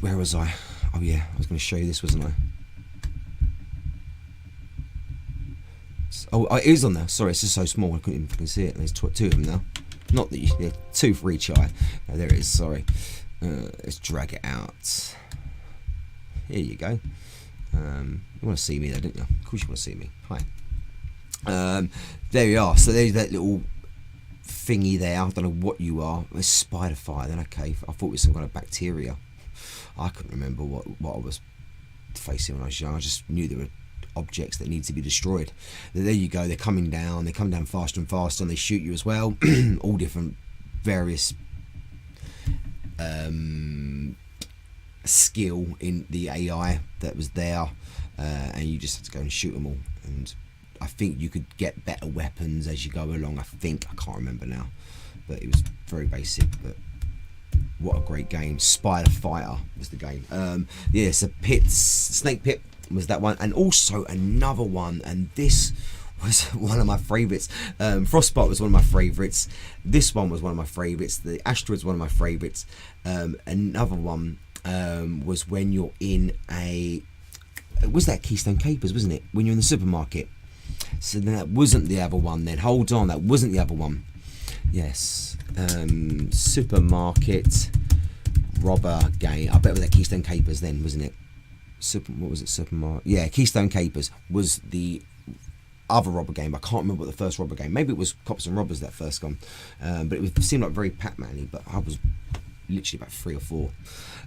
Where was I? Oh yeah, I was going to show you this, wasn't I? Oh, it is on there. Sorry, it's just so small I couldn't even fucking see it. There's two of them now. Not that you... two for each eye. No, there it is, sorry. Let's drag it out. Here you go. You want to see me though, don't you? Of course you want to see me. Hi. There we are. So there's that little thingy there. I don't know what you are. It's Spider Fire. Then okay. I thought it was some kind of bacteria. I couldn't remember what I was facing when I was young. I just knew there were objects that need to be destroyed. There you go. They're coming down. They come down faster and faster, and they shoot you as well. All different, various skill in the AI that was there, and you just have to go and shoot them all. And I think you could get better weapons as you go along. I can't remember now, but it was very basic. But what a great game! Spider Fighter was the game. Yeah, so Snake Pit was that one, and also another one, and this was one of my favourites. Frostbite was one of my favourites. This one was one of my favourites. The Asteroid's one of my favourites. Another one was when you're in was that Keystone Capers, wasn't it? When you're in the supermarket. So then that wasn't the other one then. Hold on, that wasn't the other one. Yes. Supermarket robber game. I bet it was that Keystone Capers then, wasn't it? What was it? Supermarket. Yeah, Keystone Capers was the other robber game. I can't remember what the first robber game. Maybe it was Cops and Robbers that first one. But it seemed like very Pac-Man-y. But I was literally about 3 or 4.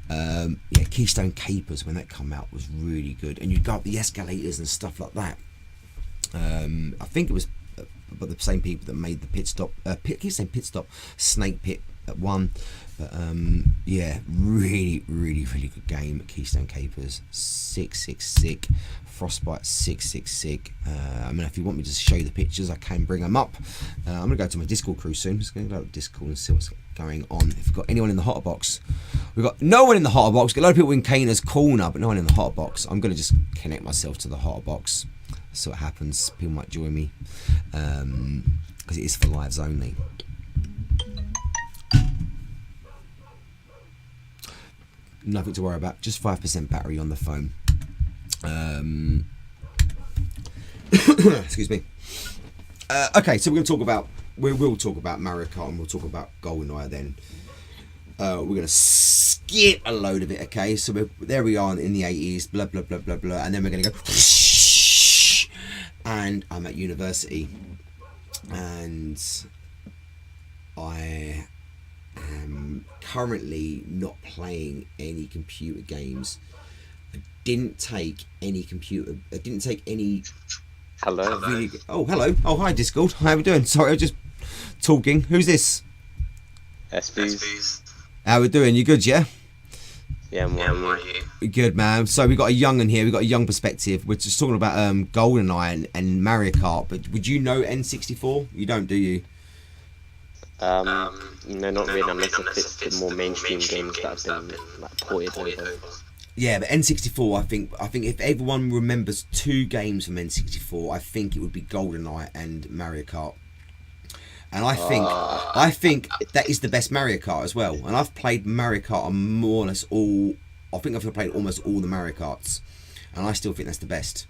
Yeah, Keystone Capers when that came out was really good, and you go up the escalators and stuff like that. I think it was but the same people that made the Pit Stop, keep saying Pit Stop, Snake Pit at one. But yeah, really good game. Keystone Capers, sick. Frostbite, sick. I mean, if you want me to show you the pictures, I can bring them up. I'm gonna go to my Discord crew soon. Just gonna go to Discord and see what's going on. If we've got anyone in the hotbox, we've got no one in the hotbox. We've got a lot of people in Kana's corner, but no one in the hotbox. I'm gonna just connect myself to the hotbox. See what happens. People might join me because it is for lives only. Nothing to worry about. Just 5% battery on the phone. Excuse me. Okay, so we're going to talk about we will talk about Mario Kart and we'll talk about GoldenEye then. We're going to skip a load of it, okay? So there we are in the 80s, blah, blah, blah, blah, blah. And then we're going to go... And I'm at university. And I am currently not playing any computer games. I didn't take any... Hello. Oh, hello. Oh, hi, Discord. How are we doing? Sorry, I was just talking. Who's this? SBs. How we doing? You good, yeah? Yeah, I'm Good, man. So we got a young in here. We got a young perspective. We're just talking about GoldenEye and Mario Kart. But would you know N64? You don't, do you? No, not really. Unless if it's the more mainstream games that have been like ported over. Yeah, but N64. I think if everyone remembers two games from N64, I think it would be GoldenEye and Mario Kart. And I think that is the best Mario Kart as well. And I've played Mario Kart on more or less all. I think I've played almost all the Mario Karts, and I still think that's the best.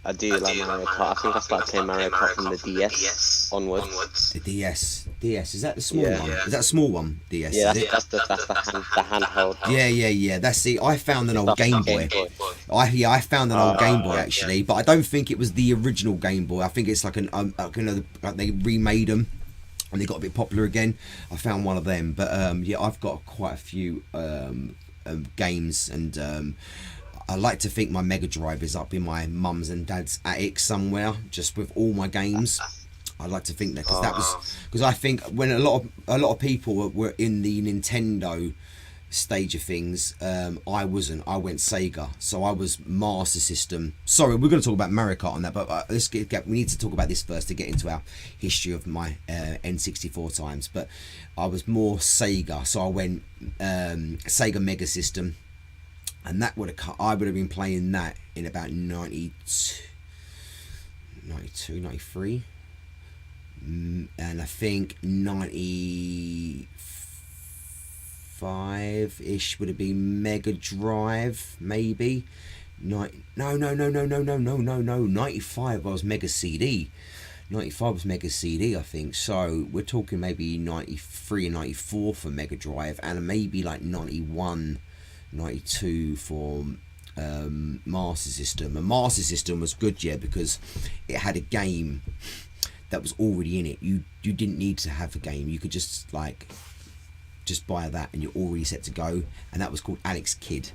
I do like Mario Kart. I think I started playing Mario Kart from the DS onwards. The DS is that the small one? Is that a small one? DS. Yeah, is that's the handheld. Yeah. That's I found an old Game Boy. I found an old Game Boy actually, but I don't think it was the original Game Boy. I think it's like like they remade them and they got a bit popular again. I found one of them, but I've got quite a few games, and I like to think my Mega Drive is up in my mum's and dad's attic somewhere, just with all my games. I like to think that because I think when a lot of people were in the Nintendo stage of things, I wasn't. I went Sega, so I was Master System. Sorry, we're going to talk about Mario Kart on that, but we need to talk about this first to get into our history of my N64 times. But I was more Sega, so I went Sega Mega System. And that I would have been playing that in about 92, 93. And I think 95-ish would have been Mega Drive, maybe. No. 95 was Mega CD. 95 was Mega CD, I think. So we're talking maybe 93 and 94 for Mega Drive, and maybe like 91. 92 for Master System. And Master System was good, because it had a game that was already in it. You didn't need to have a game. You could just buy that and you're already set to go. And that was called Alex Kidd.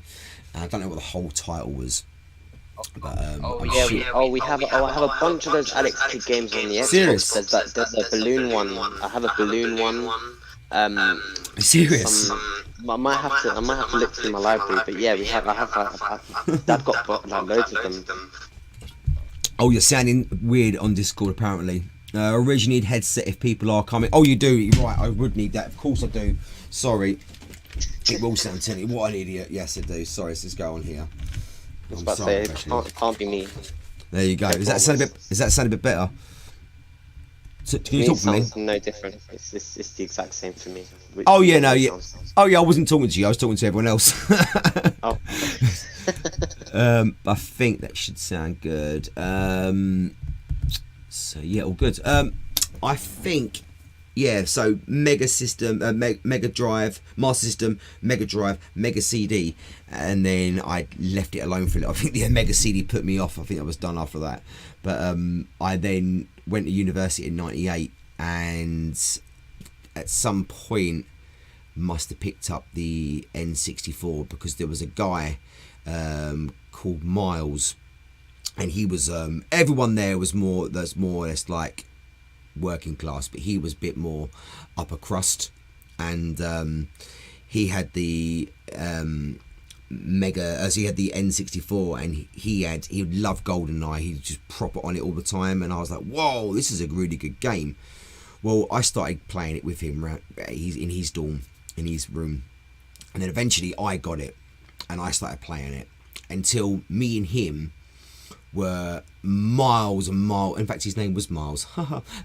And I don't know what the whole title was. But, we have a bunch of those Alex Kidd games on the Xbox. Serious? There's a balloon one. I have a balloon one. Serious? I might have to look through my library, but yeah, Dad got like loads of them. Oh, you're sounding weird on Discord apparently. Originally need headset if people are coming. Oh, you do? You're right, I would need that. Of course I do. Sorry. It will sound silly. What an idiot. Yes, I do. Sorry, let's just go on here. I was about to say, it can't be me. There you go. Does that sound a bit better? So, can you talk to me? No different. It's the exact same for me. Oh yeah, no, yeah. Oh yeah, I wasn't talking to you. I was talking to everyone else. Oh. I think that should sound good. So yeah, all good. I think So Mega System, Mega Drive, Master System, Mega Drive, Mega CD, and then I left it alone for a little. I think the Mega CD put me off. I think I was done after that. But I then went to university in '98, and at some point must have picked up the N64 because there was a guy called Miles, and he was everyone there was more or less like working class, but he was a bit more upper crust, and he had the he had the N64, and he loved GoldenEye. He just prop it on it all the time, and I was like, whoa, this is a really good game. Well, I started playing it with him. He's in his dorm, in his room, and then eventually I got it, and I started playing it until me and him were miles and miles. In fact, his name was Miles.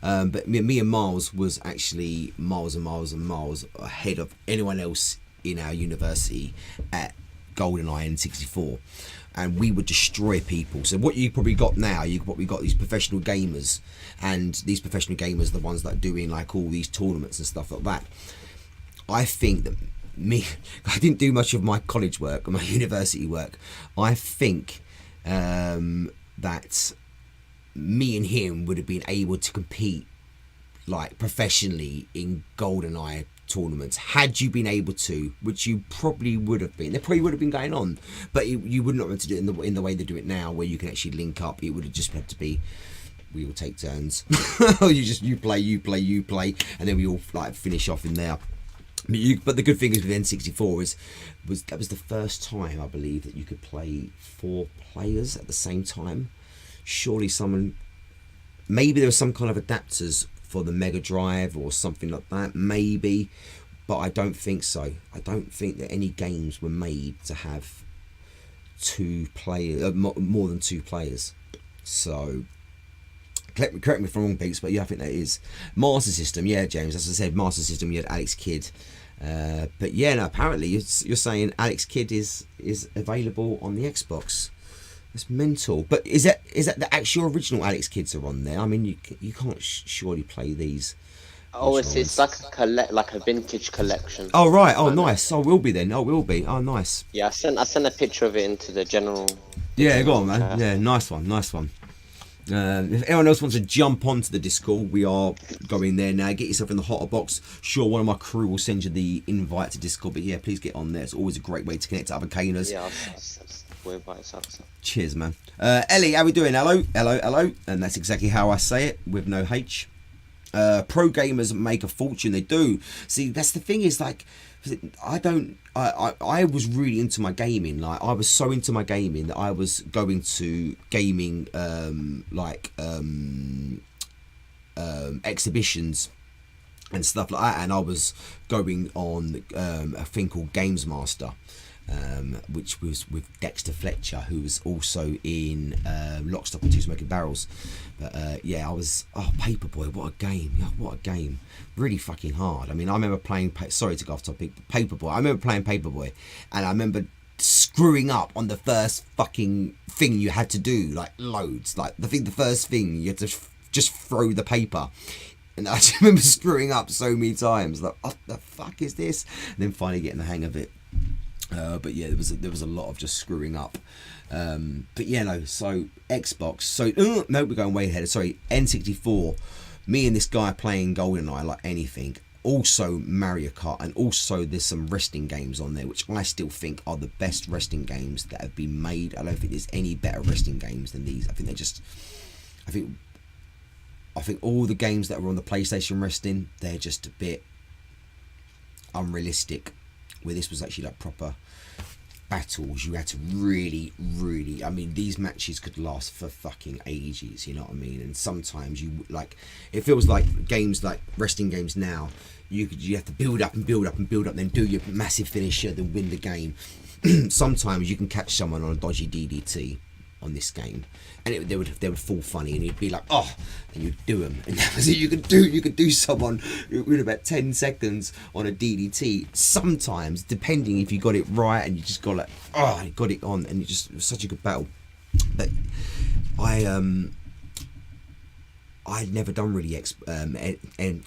But me and Miles was actually miles and miles and miles ahead of anyone else in our university at GoldenEye N64. and we would destroy people. So what you probably got now, you probably got these professional gamers, and these professional gamers are the ones that are doing like all these tournaments and stuff like that. I think that I didn't do much of my college work or my university work. I think that me and him would have been able to compete like professionally in GoldenEye tournaments had you been able to, which you probably would have been. There probably would have been going on, but you would not have to do it in the way they do it now, where you can actually link up. It would have just had to be, we will take turns. you play, and then we all like finish off in there. But the good thing is with N64 was that was the first time, I believe, that you could play 4 players at the same time. Surely maybe there was some kind of adapters for the Mega Drive or something like that, maybe, but I don't think so. I don't think that any games were made to have 2 players, more than 2 players. So correct me if I'm wrong, Peaks, but yeah, I think that is Master System. Yeah, James, as I said, Master System. You had Alex Kidd, but yeah, no, apparently you're saying Alex Kidd is available on the Xbox. It's mental. But is that the actual original Alex Kidds are on there? I mean, you can't surely play these. Oh, it's like a vintage collection. Oh right. Oh nice. Oh, will be then. Oh, will be. Oh nice. Yeah, I sent a picture of it into the general. Yeah, go on, man. Yeah, nice one. If anyone else wants to jump onto the Discord, we are going there now. Get yourself in the hotbox. Sure, one of my crew will send you the invite to Discord, but yeah, please get on there. It's always a great way to connect to other caners. Yeah, we'll invite us up. Cheers, man. Ellie, how we doing? Hello, and that's exactly how I say it, with no H. Pro gamers make a fortune. They do. See, that's the thing, is like, I was really into my gaming. Like, I was so into my gaming that I was going to gaming exhibitions and stuff like that, and I was going on a thing called Games Master, which was with Dexter Fletcher, who was also in Lock, Stock and Two Smoking Barrels. But yeah, I was Paperboy. What a game! Really fucking hard. I mean, I remember playing. Sorry to go off topic. Paperboy. I remember playing Paperboy, and I remember screwing up on the first fucking thing you had to do, like loads. Like the first thing you had to just throw the paper. And I just remember screwing up so many times. Like, what the fuck is this? And then finally getting the hang of it. But yeah, there was a lot of just screwing up. But yeah, no. So Xbox. So no, we're going way ahead. Sorry, N64. Me and this guy playing GoldenEye like anything. Also Mario Kart, and also there's some wrestling games on there, which I still think are the best wrestling games that have been made. I don't think there's any better wrestling games than these. I think they're just. I think all the games that were on the PlayStation wrestling, they're just a bit unrealistic. Where this was actually like proper battles, you had to really, I mean, these matches could last for fucking ages, you know what I mean? And sometimes you, like, it feels like games like wrestling games now, you have to build up, then do your massive finisher, then win the game. Sometimes you can catch someone on a dodgy DDT on this game, and they would fall funny, and you'd be like, oh, and you'd do them, and so you could do someone in about 10 seconds on a DDT. Sometimes, depending if you got it right, and you just got like, oh, you got it on, and it was such a good battle. But I'd never done really and I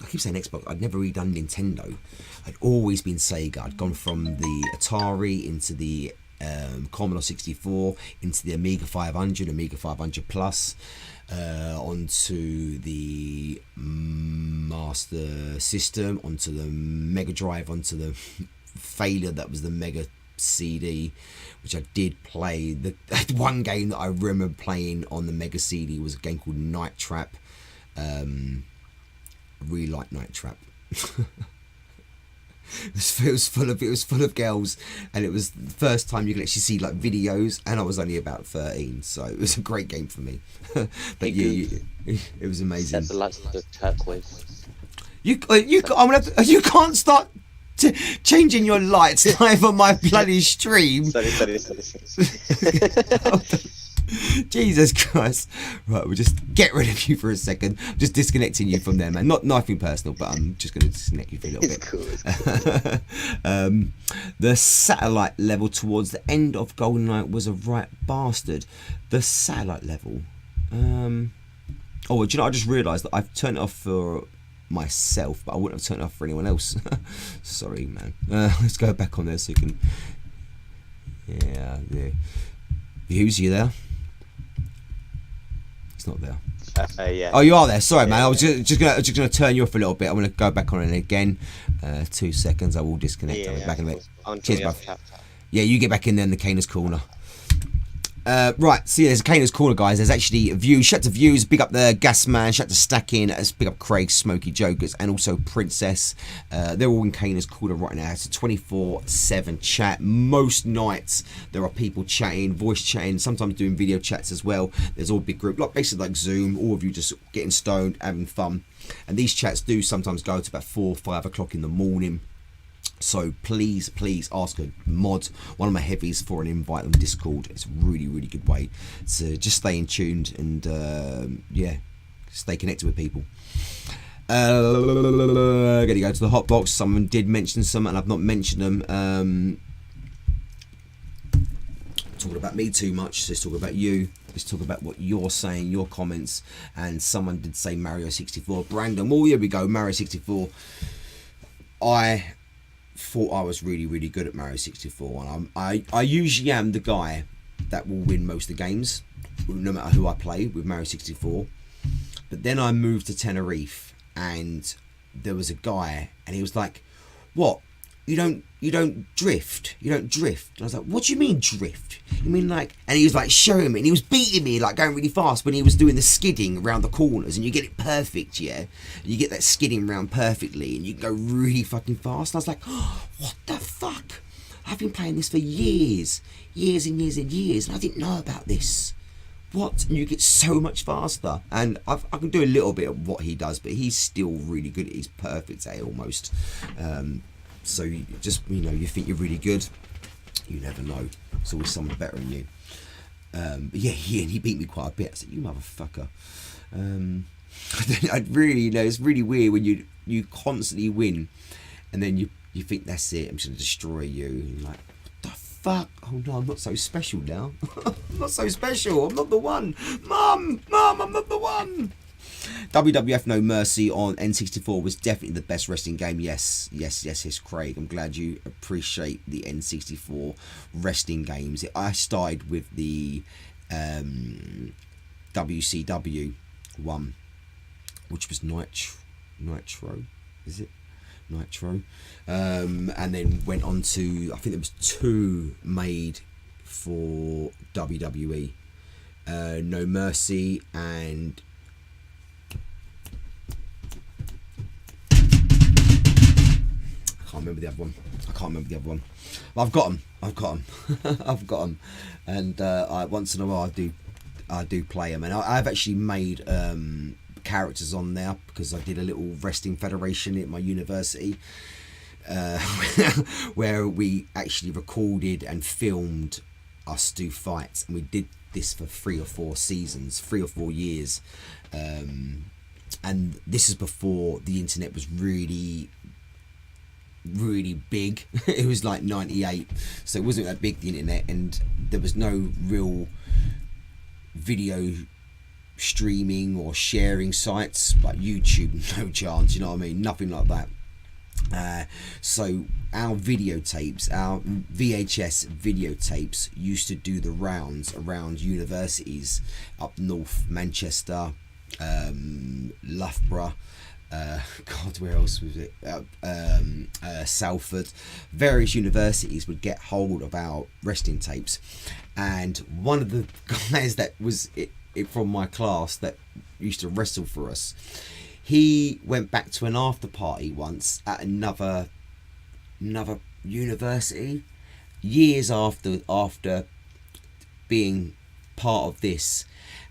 keep saying Xbox. I'd never really done Nintendo. I'd always been Sega. I'd gone from the Atari into the Commodore 64, into the Amiga 500, Amiga 500 Plus, onto the Master System, onto the Mega Drive, onto the failure that was the Mega CD, which I did play. The one game that I remember playing on the Mega CD was a game called Night Trap. I really like Night Trap. It was full of girls, and it was the first time you could actually see like videos, and I was only about 13, so it was a great game for me. But yeah, it was amazing. Set the lights to turquoise. You can't start changing your lights live on my bloody stream. Sorry. Jesus Christ. Right, we'll just get rid of you for a second. Just disconnecting you from there, man. Not nothing personal, but I'm just going to disconnect you for a little bit. Cool. The satellite level towards the end of GoldenEye was a right bastard. The satellite level. Oh, do you know, I just realised that I've turned it off for myself, but I wouldn't have turned it off for anyone else. Sorry, man. Let's go back on there so you can... Yeah, the views, you there? It's not there. Yeah. Oh, you are there. Sorry, man. I was just gonna turn you off a little bit. I'm gonna go back on it again. 2 seconds. I will disconnect. I'll be back in a bit. Cheers, bruv. Yeah, you get back in there in the Caner's Corner. Right, so yeah, there's a Caner's Corner, guys. There's actually views. Shout to views. Big up the Gas Man. Shout to Stacking. Big up Craig, Smoky Jokers, and also Princess. They're all in Caner's Corner right now. It's a 24/7 chat. Most nights there are people chatting, voice chatting, sometimes doing video chats as well. There's all big group, like basically like Zoom. All of you just getting stoned, having fun. And these chats do sometimes go to about 4, 5 o'clock in the morning. So please ask a mod, one of my heavies, for an invite on Discord. It's a really good way to just stay in tuned and yeah, stay connected with people. Gonna go to the hotbox. Someone did mention some and I've not mentioned them. Talking about me too much. Let's talk about you. Let's talk about what you're saying, your comments. And someone did say Mario 64. Brandon, well, here we go. Mario 64. I thought I was really good at Mario 64, and I usually am the guy that will win most of the games, no matter who I play with Mario 64. But then I moved to Tenerife, and there was a guy, and he was like, "What? You don't drift? You don't drift?" And I was like, "What do you mean drift? You mean like?" And he was like showing me, and he was beating me, like going really fast when he was doing the skidding around the corners, and you get it perfect, yeah. And you get that skidding round perfectly, and you can go really fucking fast. And I was like, oh, "What the fuck? I've been playing this for years and years, and I didn't know about this. What?" And you get so much faster. And I can do a little bit of what he does, but he's still really good. He's perfect at it almost. So you just, you think you're really good, you never know. It's always someone better than you. But yeah, he beat me quite a bit. I said, "You motherfucker." I really, it's really weird when you constantly win, and then you think that's it. I'm just gonna destroy you. And you're like, what the fuck? Oh no, I'm not so special now. I'm not so special. I'm not the one. Mum, I'm not the one. WWF No Mercy on N64 was definitely the best wrestling game. Yes, Craig. I'm glad you appreciate the N64 wrestling games. I started with the WCW one, which was Nitro, is it? Nitro. And then went on to, I think there was 2 made for WWE. No Mercy and I can't remember the other one. But I've got them. And once in a while I do play them. And I've actually made characters on there because I did a little wrestling federation at my university, where we actually recorded and filmed us do fights, and we did this for 3 or 4 seasons, 3 or 4 years. And this is before the internet was really big. It was like 98, so it wasn't that big, the internet, and there was no real video streaming or sharing sites like YouTube. No chance, you know what I mean? Nothing like that. So our videotapes, our VHS videotapes, used to do the rounds around universities up north, Manchester, Loughborough, God, where else was it? Salford. Various universities would get hold of our wrestling tapes, and one of the guys that was it from my class that used to wrestle for us, he went back to an after party once at another university, years after being part of this.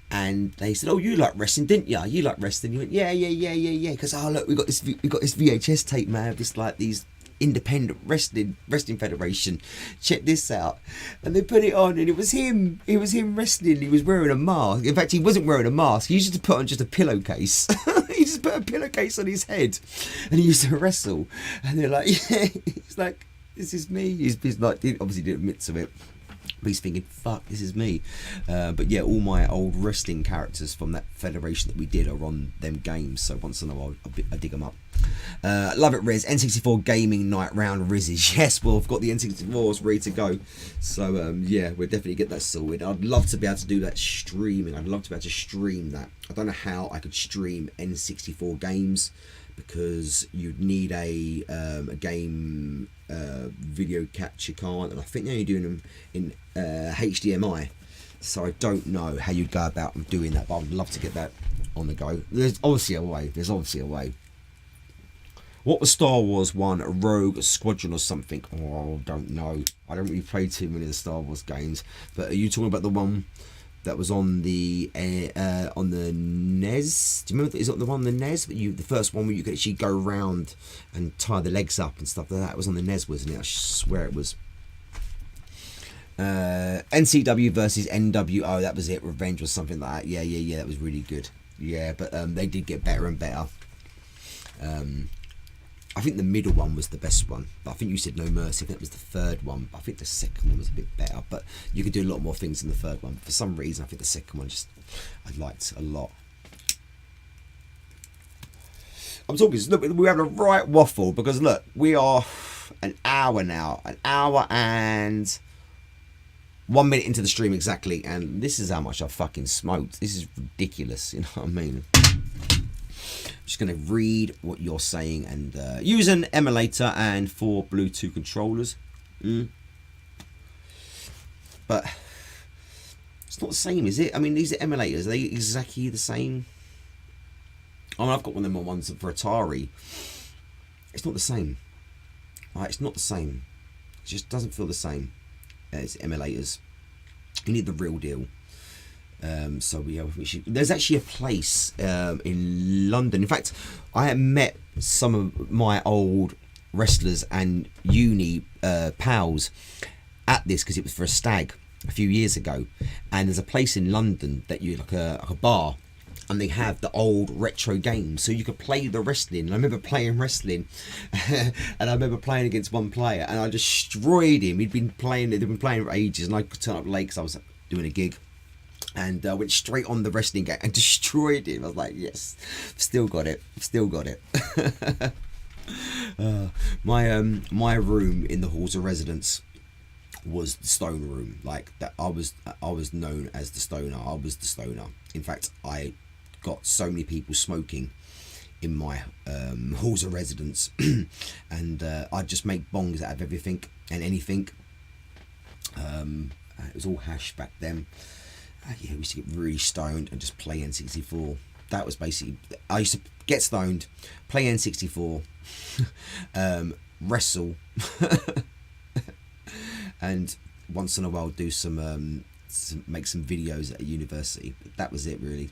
And they said, "Oh, you like wrestling, didn't you? You like wrestling?" You went, "Yeah." Because, "Oh, look, we got this VHS tape, man. Just like these Independent Wrestling Federation. Check this out. And they put it on, and it was him. It was him wrestling. He was wearing a mask. In fact, he wasn't wearing a mask. He used to put on just a pillowcase. He just put a pillowcase on his head, and he used to wrestle. And they're like, yeah, he's like, this is me. He's like, he obviously didn't admit to it. But he's thinking, fuck, this is me. But yeah, all my old wrestling characters from that federation that we did are on them games. So once in a while, I dig them up. Love it, Riz. N64 gaming night round, Riz's. Yes, well, I've got the N64s ready to go. So yeah, we'll definitely get that sorted. I'd love to be able to do that streaming. I'd love to be able to stream that. I don't know how I could stream N64 games, because you'd need a game video capture card, and I think they're only doing them in HDMI, so I don't know how you'd go about doing that, but I'd love to get that on the go. There's obviously a way. What was Star Wars one? A Rogue Squadron or something? Oh, I don't know. I don't really play too many of the Star Wars games, but are you talking about the one that was on the NES? Do you remember? Is it the one on the NES? The first one where you could actually go around and tie the legs up and stuff like that. It was on the NES, wasn't it? I swear it was. NCW versus NWO. That was it. Revenge or something like that. Yeah. That was really good. Yeah, but they did get better and better. I think the middle one was the best one, but I think you said No Mercy. I think that was the third one. I think the second one was a bit better, but you could do a lot more things in the third one. For some reason, I think the second one I liked a lot. I'm talking, look, we're having a right waffle, because look, we are an hour now, an hour and 1 minute into the stream exactly, and this is how much I've fucking smoked. This is ridiculous, you know what I mean? Just going to read what you're saying, and use an emulator and 4 Bluetooth controllers. But it's not the same, is it? I mean, these are emulators. Are they exactly the same? I mean, I've got one of them ones for Atari. It's not the same. Right, it's not the same. It just doesn't feel the same as emulators. You need the real deal. So there's actually a place in London. In fact, I met some of my old wrestlers and uni pals at this, because it was for a stag a few years ago. And there's a place in London that you like a bar, and they have the old retro games, so you could play the wrestling. And I remember playing wrestling, and I remember playing against one player, and I destroyed him. They'd been playing for ages, and I could turn up late because I was doing a gig. And went straight on the wrestling game and destroyed him. I was like, yes, still got it. My room in the halls of residence was the stone room. Like that, I was known as the stoner. I was the stoner. In fact, I got so many people smoking in my halls of residence, and I'd just make bongs out of everything and anything. It was all hash back then. Yeah, we used to get really stoned and just play N64. That was basically, I used to get stoned, play N64, wrestle, and once in a while do make some videos at a university. But that was it, really.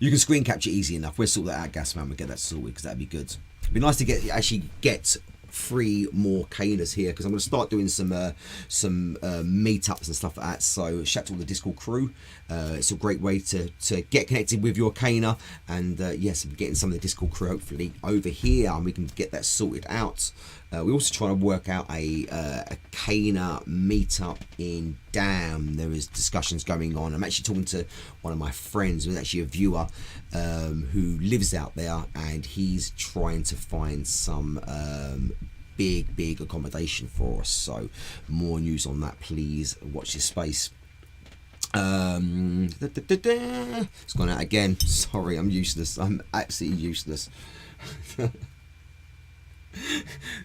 You can screen capture easy enough. We'll sort that out, Gasman. We'll get that sorted, because that'd be good. It'd be nice to actually get 3 more Kanas here, because I'm going to start doing some meetups and stuff like that. So shout out to all the Discord crew. It's a great way to get connected with your Kana, and yes, I'm getting some of the Discord crew hopefully over here, and we can get that sorted out. We're also trying to work out a Kana meetup in Dam. There is discussions going on. I'm actually talking to one of my friends who's actually a viewer who lives out there, and he's trying to find some big accommodation for us. So more news on that, please watch this space. It's gone out again. Sorry, I'm useless. I'm absolutely useless.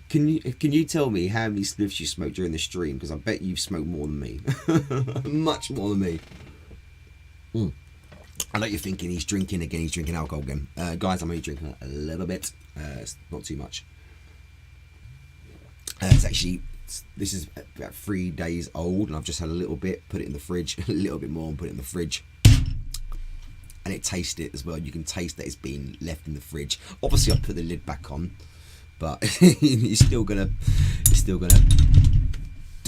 Can you tell me how many spliffs you smoked during the stream? Because I bet you've smoked more than me. Much more than me. I know you're thinking he's drinking again. He's drinking alcohol again. Guys, I'm only drinking a little bit. It's not too much. This is about 3 days old, and I've just had a little bit, put it in the fridge, a little bit more, and put it in the fridge. And it tasted it as well. You can taste that it's been left in the fridge. Obviously, I put the lid back on, but it's still gonna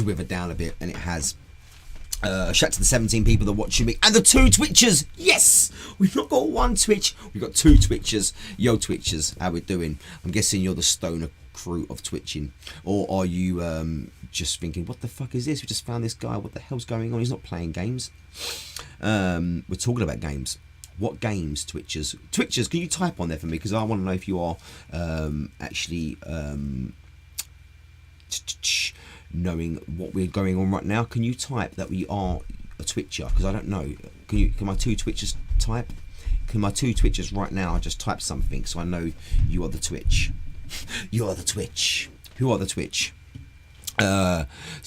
wither down a bit, and it has. Shout out to the 17 people that are watching me and the 2 Twitchers. Yes, we've not got 1 Twitch, we've got 2 Twitchers. Yo, Twitchers, how we doing? I'm guessing you're the stoner crew of twitching, or are you just thinking, what the fuck is this? We just found this guy. What the hell's going on? He's not playing games. We're talking about games. What games, Twitchers? Twitchers, can you type on there for me? Because I want to know if you are actually knowing what we're going on right now. Can you type that we are a Twitcher? Because I don't know. Can my 2 Twitchers type? Can my 2 Twitchers right now just type something so I know you are the Twitch? You are the Twitch. Who are the Twitch?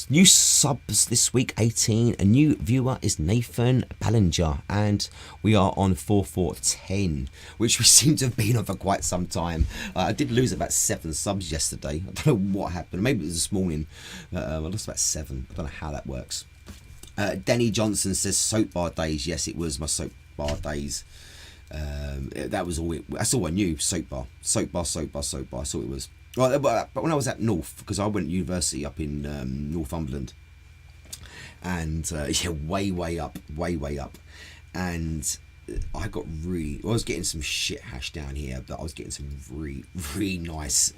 New subs this week, 18. A new viewer is Nathan Ballinger, and we are on 4410, which we seem to have been on for quite some time. I did lose about 7 subs yesterday. I don't know what happened. Maybe it was this morning. I lost about 7. I don't know how that works. Denny Johnson says soap bar days. Yes, it was my soap bar days. That was all. That's all I knew. Soap bar. That's all it was. Well, but when I was at North, because I went to university up in Northumberland, and yeah, way up, and I got I was getting some shit hash down here, but I was getting some really nice,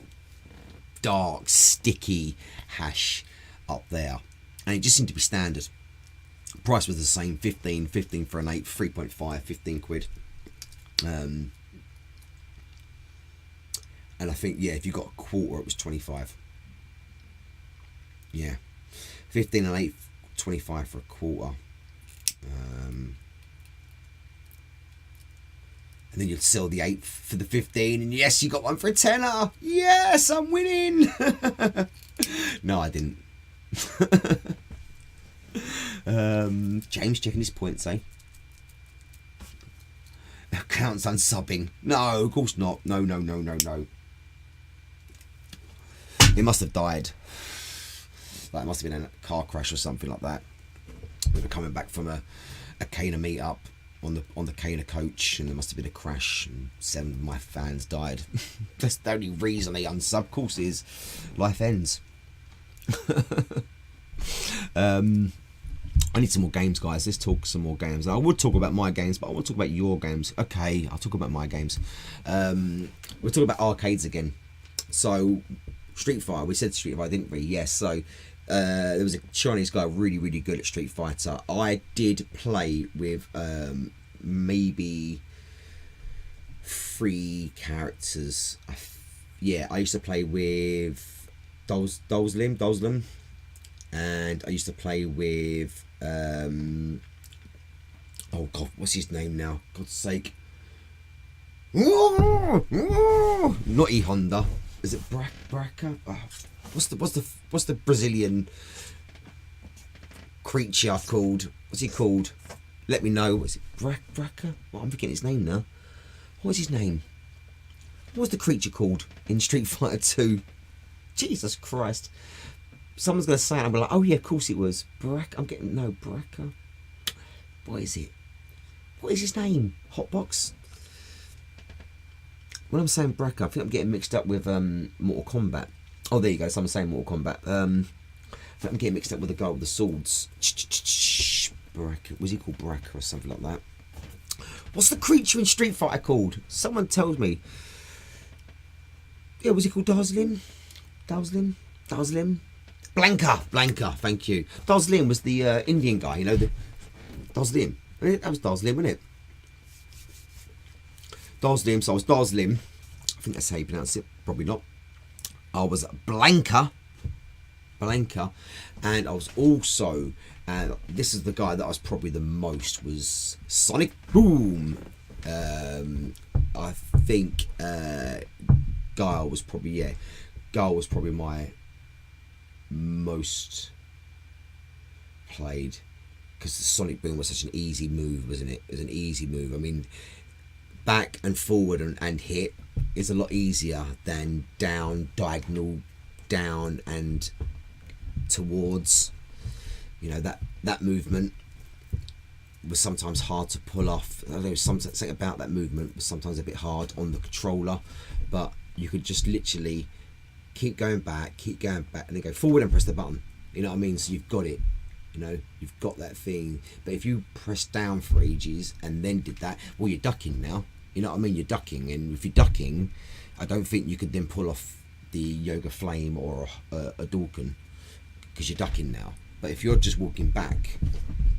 dark, sticky hash up there, and it just seemed to be standard. Price was the same, 15 for an 8, 3.5, 15 quid. And I think, yeah, if you got a quarter, it was 25. Yeah. 15 and 8, 25 for a quarter. And then you'd sell the 8 for the 15, and yes, you got one for a tenner. Yes, I'm winning. No, I didn't. James checking his points, eh? Counts unsubbing. No, of course not. No. It must have died. Like, it must have been a car crash or something like that. We were coming back from a Cana meet-up on the Cana coach, and there must have been a crash, and 7 of my fans died. That's the only reason they unsub. Of course, is life ends. I need some more games, guys. Let's talk some more games. I would talk about my games, but I want to talk about your games. Okay, I'll talk about my games. We're talking about arcades again. So, Street Fighter. We said Street Fighter, didn't we? Yes. So, there was a Chinese guy really good at Street Fighter. I did play with maybe 3 characters. I used to play with Dolslim, and I used to play with oh god, what's his name now? God's sake. Not E Honda. Is it Braca? Oh, what's the Brazilian creature called? What's he called? Let me know. Is it Braca? Well, I'm forgetting his name now. What's his name? What was the creature called in Street Fighter 2? Jesus Christ. Someone's going to say it, and I'll be like, oh yeah, of course it was. Braca. What is it? What is his name? Hotbox? When I'm saying Braca, I think I'm getting mixed up with Mortal Kombat. Oh, there you go. Someone's saying Mortal Kombat. I think I'm getting mixed up with the guy with the swords. Braca. Was he called Braca or something like that? What's the creature in Street Fighter called? Someone tells me. Yeah, was he called Dazzlim? Blanca, thank you. Dazzlim was the Indian guy, you know, the Dazzlim. That was Dazzlim, wasn't it? Dazzlim, so I was Dazzlim. I think that's how you pronounce it, probably not. I was Blanca, and I was also, and this is the guy that I was probably the most, was Sonic Boom. I think Guile was probably my most played, because the Sonic Boom was such an easy move, wasn't it? It was an easy move. I mean, back and forward and hit is a lot easier than down, diagonal, down and towards. You know, that movement was sometimes hard to pull off. I know something about that movement was sometimes a bit hard on the controller, but you could just literally keep going back, and then go forward and press the button. You know what I mean? So you've got it. You know, you've got that thing. But if you press down for ages and then did that, well, you're ducking now. You know what I mean? You're ducking, and if you're ducking, I don't think you could then pull off the Yoga Flame or a Dorkin because you're ducking now. But if you're just walking back,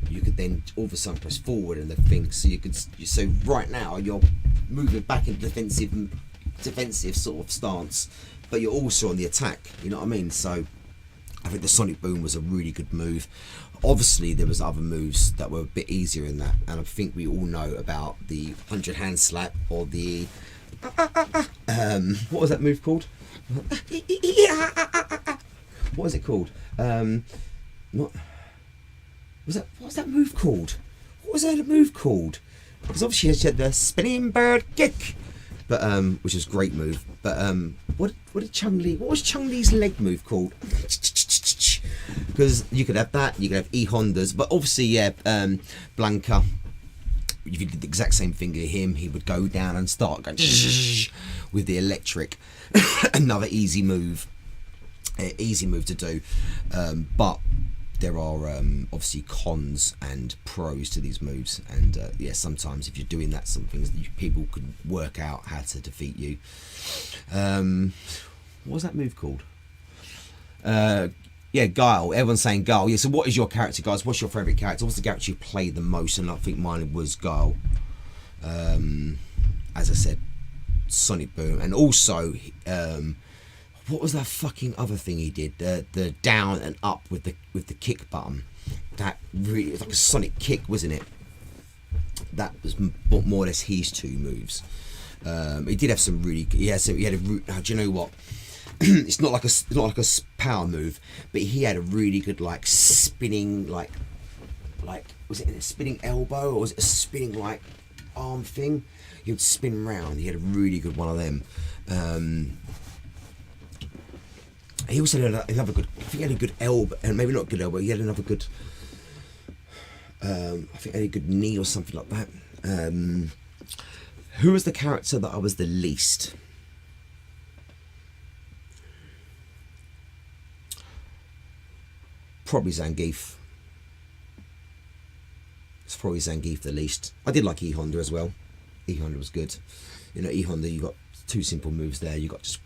you could then all of a sudden press forward and the thing. So you could. So right now you're moving back into defensive sort of stance, but you're also on the attack. You know what I mean? So I think the Sonic Boom was a really good move. Obviously there was other moves that were a bit easier in that, and I think we all know about the 100 hand slap or the what was that move called? What was it called? What was that move called? What was that move called? Because obviously she had the spinning bird kick, but which was a great move. But what was Chung Li's leg move called? Because you could have that, you could have E-Hondas, but obviously, yeah, Blanca, if you did the exact same thing to him, he would go down and start going with the electric. Another easy move to do, but there are obviously cons and pros to these moves, and yeah, sometimes if you're doing that, some things that people could work out how to defeat you. What was that move called? Yeah, Guile. Everyone's saying Guile. Yeah, so what is your character, guys? What's your favourite character? What's the character you play the most? And I think mine was Guile. As I said, Sonic Boom. And also, what was that fucking other thing he did? The down and up with the kick button. That really, it was like a Sonic kick, wasn't it? That was more or less his two moves. He did have some really, yeah. So he had a. Do you know what? It's not like a power move, but he had a really good like spinning like was it a spinning elbow or was it a spinning like arm thing? He would spin round. He had a really good one of them. He also had another good. I think he had a good elbow, and maybe not good elbow. He had another good. I think he had a good knee or something like that. Who was the character that I was the least? Probably Zangief. It's probably Zangief the least. I did like E-Honda as well. E-Honda was good. You know, E-Honda, you got two simple moves there. You got just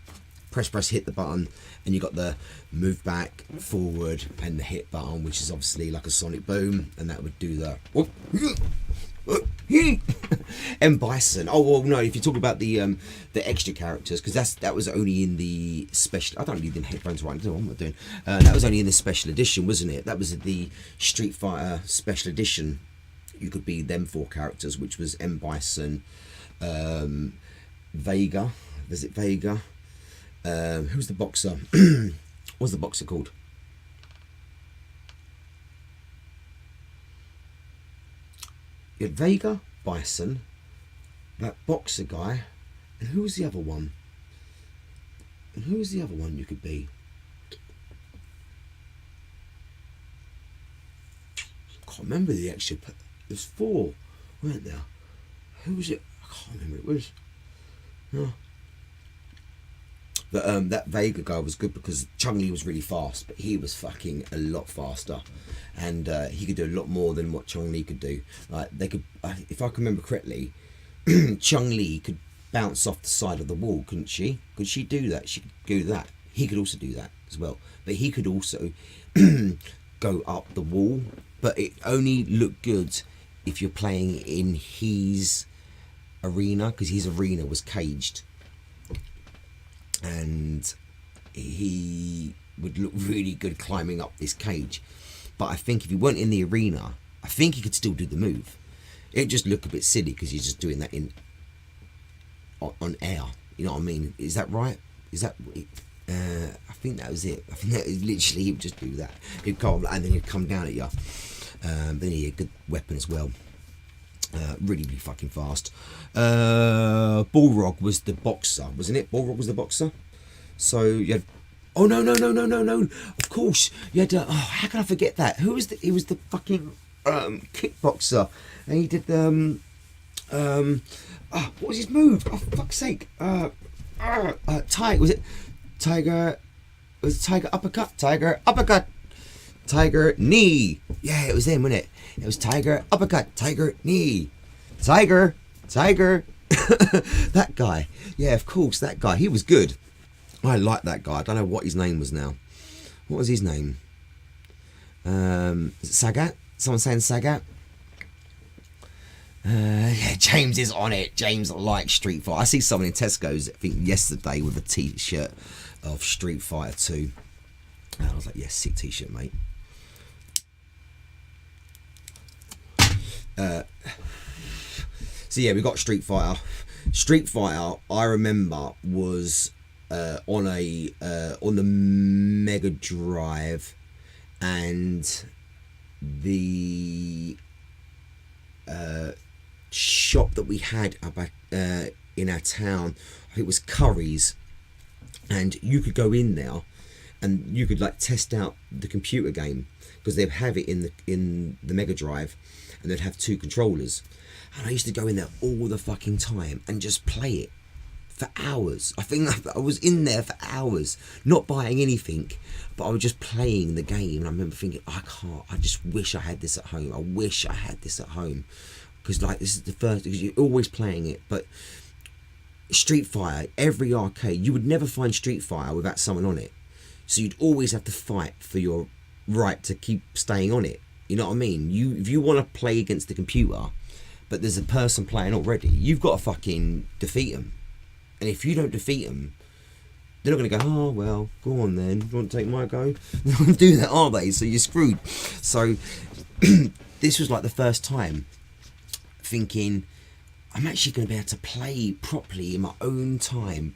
press, hit the button, and you got the move back, forward, and the hit button, which is obviously like a Sonic Boom, and that would do the M Bison. Oh well, no. If you talk about the extra characters, because that was only in the special. I don't need them headphones right now. What am I doing? That was only in the special edition, wasn't it? That was the Street Fighter special edition. You could be them 4 characters, which was M Bison, Vega. Was it Vega? Who's the boxer? What's the boxer called? You had Vega, Bison, that boxer guy, and who was the other one? And who was the other one you could be? I can't remember the extra. There's 4, weren't there? Who was it? I can't remember. It was. No. But that Vega guy was good because Chung-Li was really fast, but he was fucking a lot faster, and he could do a lot more than what Chung-Li could do. Like they could, if I can remember correctly, Chung-Li could bounce off the side of the wall, couldn't she? Could she do that? She could do that. He could also do that as well, but he could also go up the wall. But it only looked good if you're playing in his arena, because his arena was caged. And he would look really good climbing up this cage. But I think if he weren't in the arena, I think he could still do the move. It'd just look a bit silly because he's just doing that on air. You know what I mean? Is that right? Is that... I think that was it. I think that was literally, he would just do that. He'd come and then he'd come down at you. Then he had a good weapon as well. Really fucking fast. Balrog was the boxer, wasn't it? Balrog was the boxer. So you had. Oh no! Of course you had. How can I forget that? Who was the? He was the fucking kickboxer, and he did what was his move? Oh fuck's sake! Tiger, was it? Tiger. It was Tiger uppercut. Tiger uppercut. Tiger knee. Yeah, it was him, wasn't it? It was Tiger uppercut. Tiger knee. Tiger. That guy. Yeah, of course, that guy. He was good. I like that guy. I don't know what his name was now. What was his name? Is it Sagat? Someone saying Sagat? Yeah, James is on it. James likes Street Fighter. I see someone in Tesco's, I think yesterday, with a t-shirt of Street Fighter 2. And I was like, yeah, sick t-shirt, mate. So yeah, we got Street Fighter. Street Fighter, I remember, was on the Mega Drive, and the shop that we had back in our town, I think it was Curry's, and you could go in there and you could like test out the computer game, because they'd have it in the Mega Drive, and they'd have 2 controllers. And I used to go in there all the fucking time and just play it for hours. I think I was in there for hours, not buying anything, but I was just playing the game. And I remember thinking, I just wish I had this at home. I wish I had this at home. Because like, this is the first, because you're always playing it. But Street Fighter, every arcade, you would never find Street Fighter without someone on it. So you'd always have to fight for your right to keep staying on it. You know what I mean? If you want to play against the computer, but there's a person playing already, you've got to fucking defeat them. And if you don't defeat them, they're not going to go, oh, well, go on then. You want to take my go? They don't do that, are they? So you're screwed. So this was like the first time thinking, I'm actually going to be able to play properly in my own time.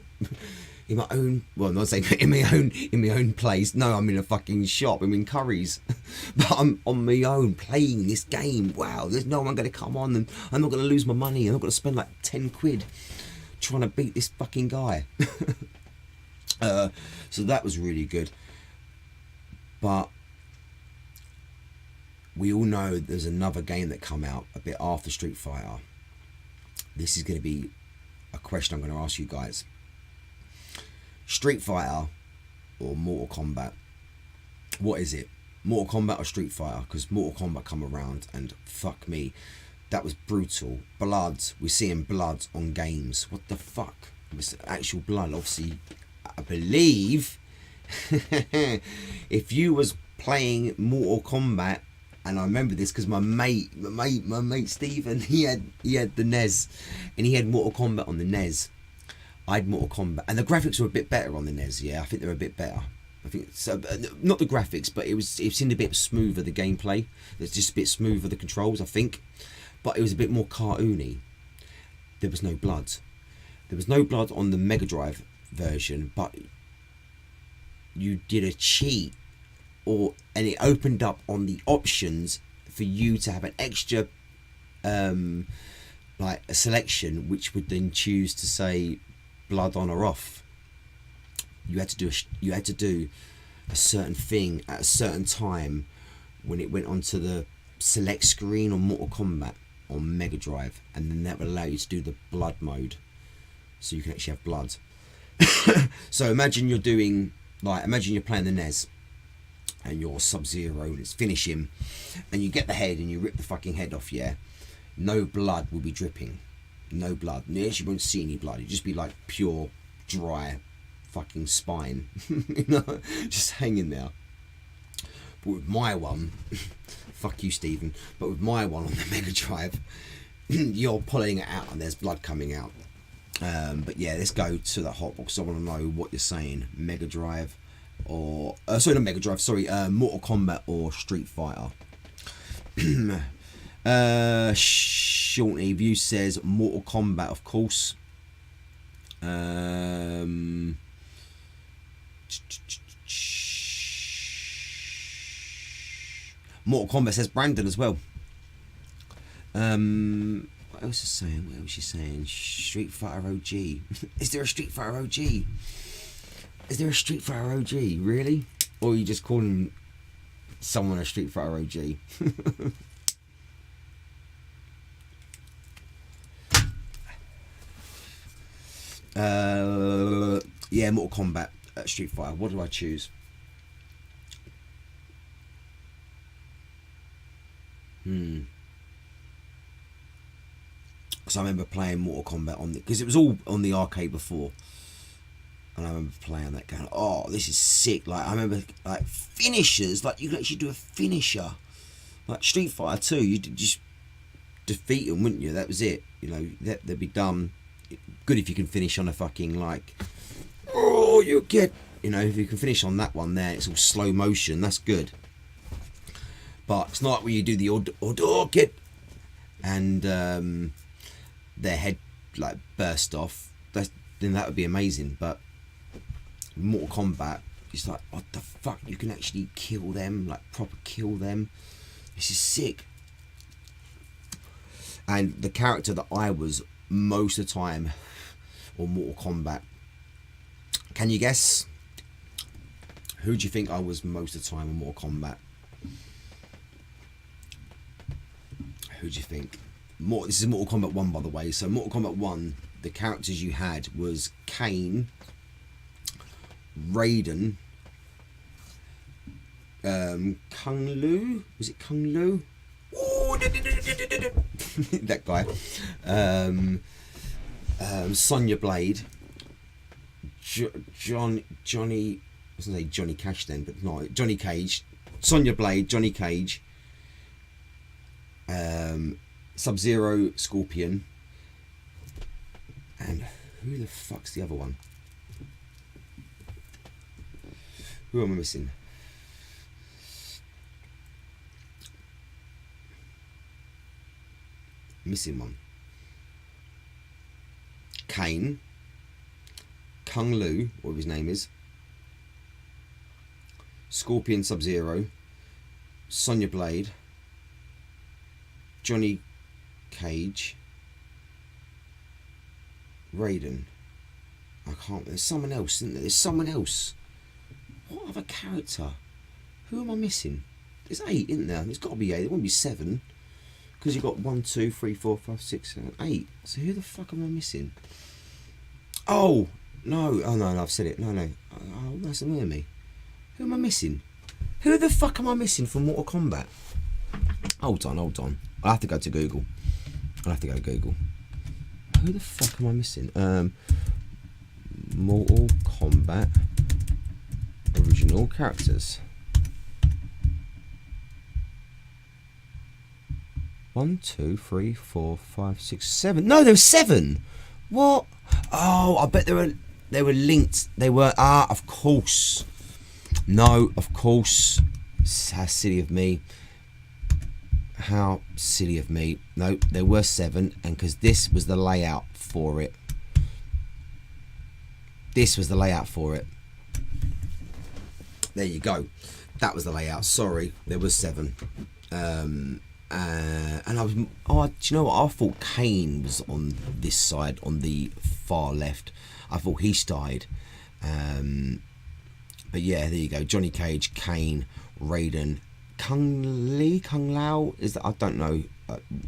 In my own, well, I'm not saying in my own place. No, I'm in a fucking shop. I'm in Curry's, but I'm on my own playing this game. Wow, there's no one going to come on, and I'm not going to lose my money. I'm not going to spend like 10 quid trying to beat this fucking guy. So that was really good. But we all know there's another game that come out a bit after Street Fighter. This is going to be a question I'm going to ask you guys. Street Fighter or Mortal Kombat? What is it? Mortal Kombat or Street Fighter? Because Mortal Kombat come around and fuck me, that was brutal. Blood, we're seeing blood on games. What the fuck? It was actual blood. Obviously, I believe if you was playing Mortal Kombat, and I remember this because my mate Stephen, he had the NES, and he had Mortal Kombat on the NES. I had Mortal Kombat, and the graphics were a bit better on the NES. Yeah, I think they were a bit better. I think so, not the graphics, but it seemed a bit smoother, the gameplay. It's just a bit smoother, the controls, I think. But it was a bit more cartoony. There was no blood. There was no blood on the Mega Drive version, but you did a cheat, and it opened up on the options for you to have an extra, like a selection, which would then choose to say blood on or off. You had to do a certain thing at a certain time when it went onto the select screen on Mortal Kombat on Mega Drive, and then that would allow you to do the blood mode, so you can actually have blood. So imagine you're playing the NES, and you're Sub-Zero, and it's finishing, and you get the head and you rip the fucking head off. Yeah, no blood will be dripping. No blood. You actually won't see any blood. It'd just be like pure, dry, fucking spine, you know, just hanging there. But with my one, fuck you, Stephen. But with my one on the Mega Drive, you're pulling it out and there's blood coming out. But yeah, let's go to the hotbox. I want to know what you're saying. Mega Drive or sorry, not Mega Drive. Sorry, Mortal Kombat or Street Fighter. Shorty View says Mortal Kombat, of course. Mortal Kombat says Brandon as well. What else is saying? What else is she saying? Street Fighter OG. Is there a Street Fighter OG? Is there a Street Fighter OG? Really? Or are you just calling someone a Street Fighter OG? Yeah, Mortal Kombat. Street Fighter. What do I choose? Because I remember playing Mortal Kombat on because it was all on the arcade before, and I remember playing that going, oh, this is sick. Like I remember like finishers, like you could actually do a finisher, like Street Fighter 2. You just defeat them, wouldn't you? That was it. You know, they'd be done. Good if you can finish on a fucking like, oh, you get, you know, if you can finish on that one there, it's all slow motion. That's good. But it's not like when you do the odd kid and their head like burst off. Then that would be amazing. But Mortal Kombat, it's like, what the fuck? You can actually kill them, like proper kill them. This is sick. And the character that I was most of the time on Mortal Kombat, can you guess? Who do you think I was most of the time on Mortal Kombat? Who do you think? This is Mortal Kombat 1, by the way. So Mortal Kombat 1, the characters you had was Kane, Raiden, Kung Lu. Was it Kung Lu? Ooh, that guy. Sonya Blade. Johnny. I was gonna say Johnny Cash then, but not Johnny Cage. Sonya Blade, Johnny Cage. Sub-Zero, Scorpion, and who the fuck's the other one? Who am I missing? Missing one. Kane, Kung Lu, whatever his name is, Scorpion, Sub-Zero, Sonya Blade, Johnny Cage, Raiden. I can't. There's someone else, isn't there? There's someone else. What other character? Who am I missing? There's 8, isn't there? There's got to be 8. There won't be 7 because you've got 1, 2, 3, 4, 5, 6, 7, 8. So who the fuck am I missing? Oh no! Oh no! I've said it. No. Oh, that's annoying me. Who am I missing? Who the fuck am I missing from Mortal Kombat? Hold on. I'll have to go to Google. Who the fuck am I missing? Mortal Kombat original characters. 1, 2, 3, 4, 5, 6, 7. No, there was 7. What? Oh, I bet they were linked. They were. Of course. No, of course. How silly of me. How silly of me. No, there were 7, and because this was the layout for it. There you go. That was the layout. Sorry, there was 7. And I was. Oh, do you know what? I thought Kane was on this side, on the far left. I thought he died. But yeah, there you go. Johnny Cage, Kane, Raiden, Kung Lao, is that? I don't know.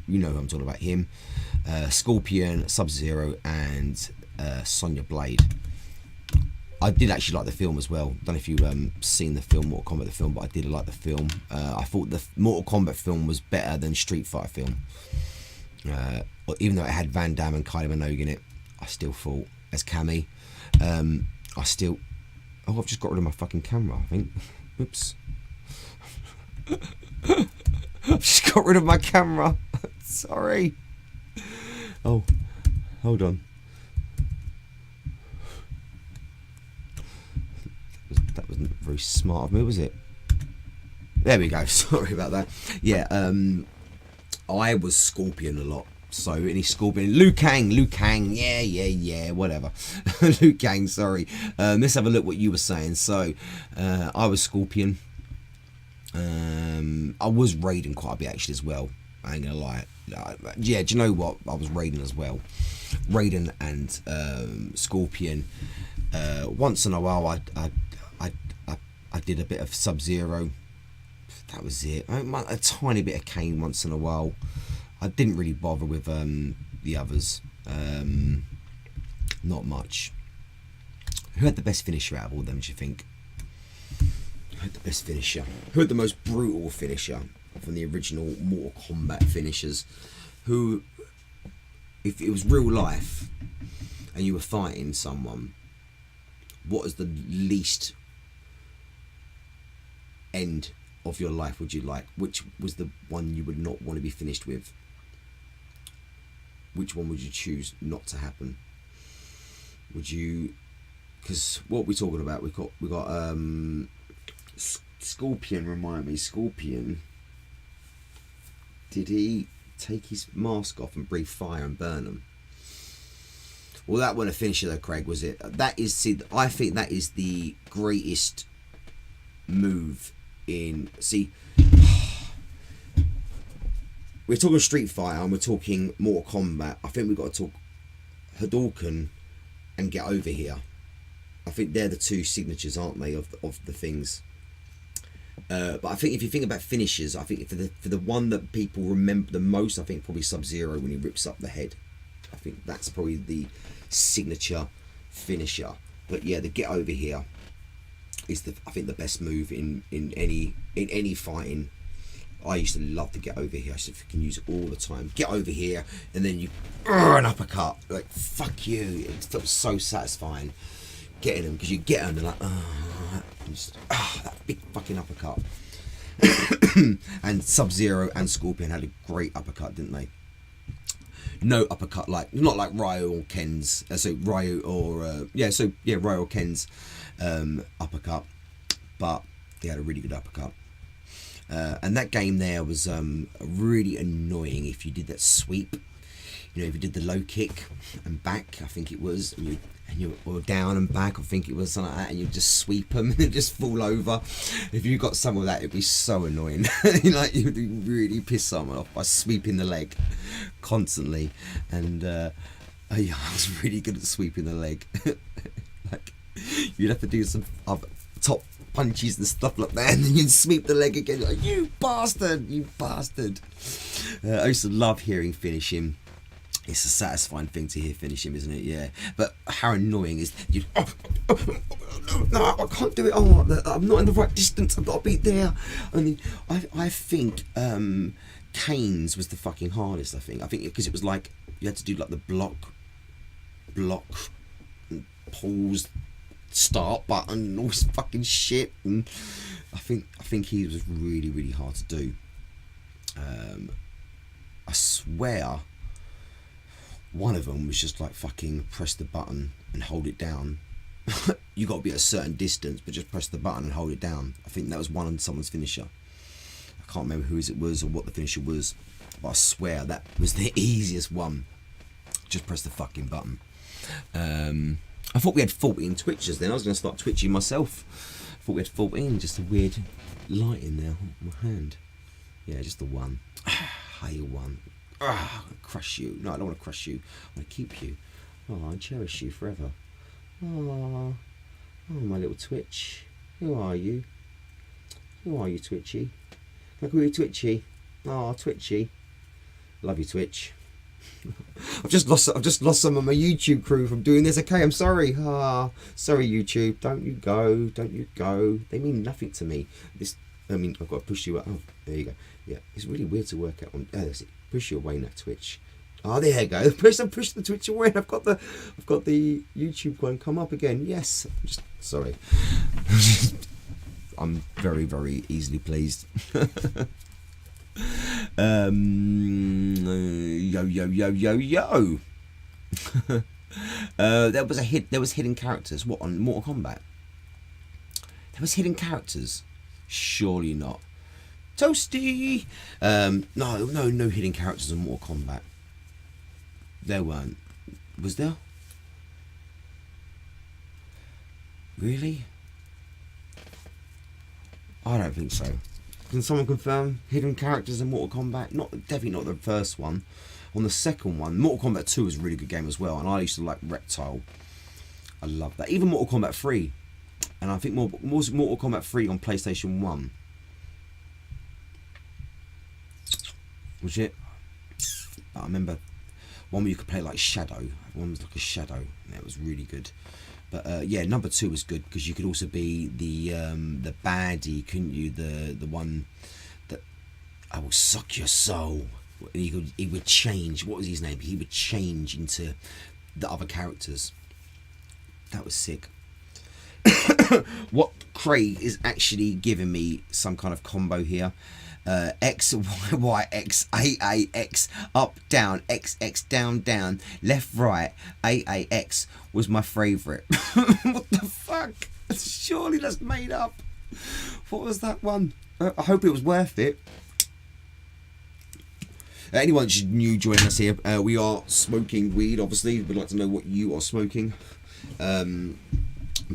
You know who I'm talking about. Him, Scorpion, Sub-Zero, and Sonya Blade. I did actually like the film as well. Don't know if you've seen the film Mortal Kombat, the film, but I did like the film. I thought the Mortal Kombat film was better than Street Fighter film. Even though it had Van Damme and Kylie Minogue in it, I still thought, as Cammy, I still. Oh, I've just got rid of my fucking camera, I think. Oops. I've just got rid of my camera. Sorry. Oh, hold on. That wasn't very smart of me, was it? There we go. Sorry about that. Yeah, I was Scorpion a lot. So any Scorpion, Liu Kang, yeah, whatever. Liu Kang, sorry. Let's have a look what you were saying. So I was Scorpion. I was Raiden quite a bit actually as well. I ain't gonna lie. Yeah, do you know what? I was Raiden as well. Raiden and Scorpion. Once in a while, I did a bit of Sub-Zero. That was it. A tiny bit of Kane once in a while. I didn't really bother with the others. Not much. Who had the best finisher out of all of them, do you think? Who had the best finisher? Who had the most brutal finisher from the original Mortal Kombat finishers? Who, if it was real life and you were fighting someone, what is the least end of your life would you like? Which was the one you would not want to be finished with? Which one would you choose not to happen? Would you, because what we're talking about, we got Scorpion. Remind me, Scorpion, did he take his mask off and breathe fire and burn them? Well, that wasn't a finisher though, Craig, was it? That is, see, I think that is the greatest move in, see, we're talking Street Fighter and we're talking Mortal Kombat. I think we've got to talk Hadouken and Get Over Here. I think they're the two signatures, aren't they, of the things. But I think if you think about finishers, I think for the one that people remember the most, I think probably Sub-Zero when he rips up the head. I think that's probably the signature finisher. But yeah, the Get Over Here is I think the best move in any fighting. I used to love to Get Over Here. I used to can use it all the time. Get over here, and then you an uppercut. Like, fuck you. It felt so satisfying getting them, because you get them and like, that big fucking uppercut. And Sub-Zero and Scorpion had a great uppercut, didn't they? No uppercut like, not like Ryo or Ken's. Ryo or Ken's uppercut, but they had a really good uppercut. And that game there was really annoying if you did that sweep. You know, if you did the low kick and back, I think it was, or down and back, I think it was something like that, and you just sweep them and they just fall over. If you got some of that, it'd be so annoying. Like, you'd really piss someone off by sweeping the leg constantly. And yeah, I was really good at sweeping the leg. Like, you'd have to do some top punches and stuff like that, and then you'd sweep the leg again. Like, you bastard. I used to love hearing finish him. It's a satisfying thing to hear finish him, isn't it? Yeah. But how annoying is you? No, I can't do it. Oh, I'm not in the right distance. I've got to be there. I mean, I think Kane's was the fucking hardest. I think because it was like you had to do like the block, pause, start button, and all this fucking shit. And I think he was really, really hard to do. I swear one of them was just like fucking press the button and hold it down. You got to be at a certain distance, but just press the button and hold it down. I think that was one of someone's finisher. I can't remember whose it was or what the finisher was, but I swear that was the easiest one. Just press the fucking button. I thought we had 14 twitchers then. I was going to start twitching myself. I thought we had 14, just a weird light in there on my hand. Yeah, just the one. Hey, one. I'll crush you. No, I don't want to crush you. I want to keep you. Oh, I cherish you forever. Oh, my little Twitch. Who are you? Who are you, Twitchy? Can I call you Twitchy? Oh, Twitchy. Love you, Twitch. I've just lost some of my YouTube crew from doing this. Okay, I'm sorry. Sorry, YouTube. Don't you go. They mean nothing to me. I've got to push you up. Oh, there you go. Yeah, it's really weird to work out on. That's it. Push you away now, Twitch. Oh, there you go. Push the Twitch away. I've got the YouTube one come up again. Yes. Just sorry. I'm very, very easily pleased. Yo. There was hidden characters. What, on Mortal Kombat? There was hidden characters. Surely not. Toasty. No hidden characters in Mortal Kombat. There weren't. Was there? Really? I don't think so. Can someone confirm hidden characters in Mortal Kombat? Definitely not the first one. On the second one, Mortal Kombat 2 was a really good game as well, and I used to like Reptile. I love that. Even Mortal Kombat 3. And I think Mortal Kombat 3 on PlayStation 1. Was it? I remember one where you could play like Shadow. One was like a Shadow, and it was really good. But yeah, number 2 was good because you could also be the baddie, couldn't you? The one that I will suck your soul. And he would change. What was his name? He would change into the other characters. That was sick. What Craig is actually giving me some kind of combo here. X, Y, Y, X, A, A, X, up, down, X, X, down, down, left, right, A, A, X was my favourite. What the fuck? Surely that's made up. What was that one? I hope it was worth it. Anyone who's new joining us here, we are smoking weed, obviously. We'd like to know what you are smoking. I'm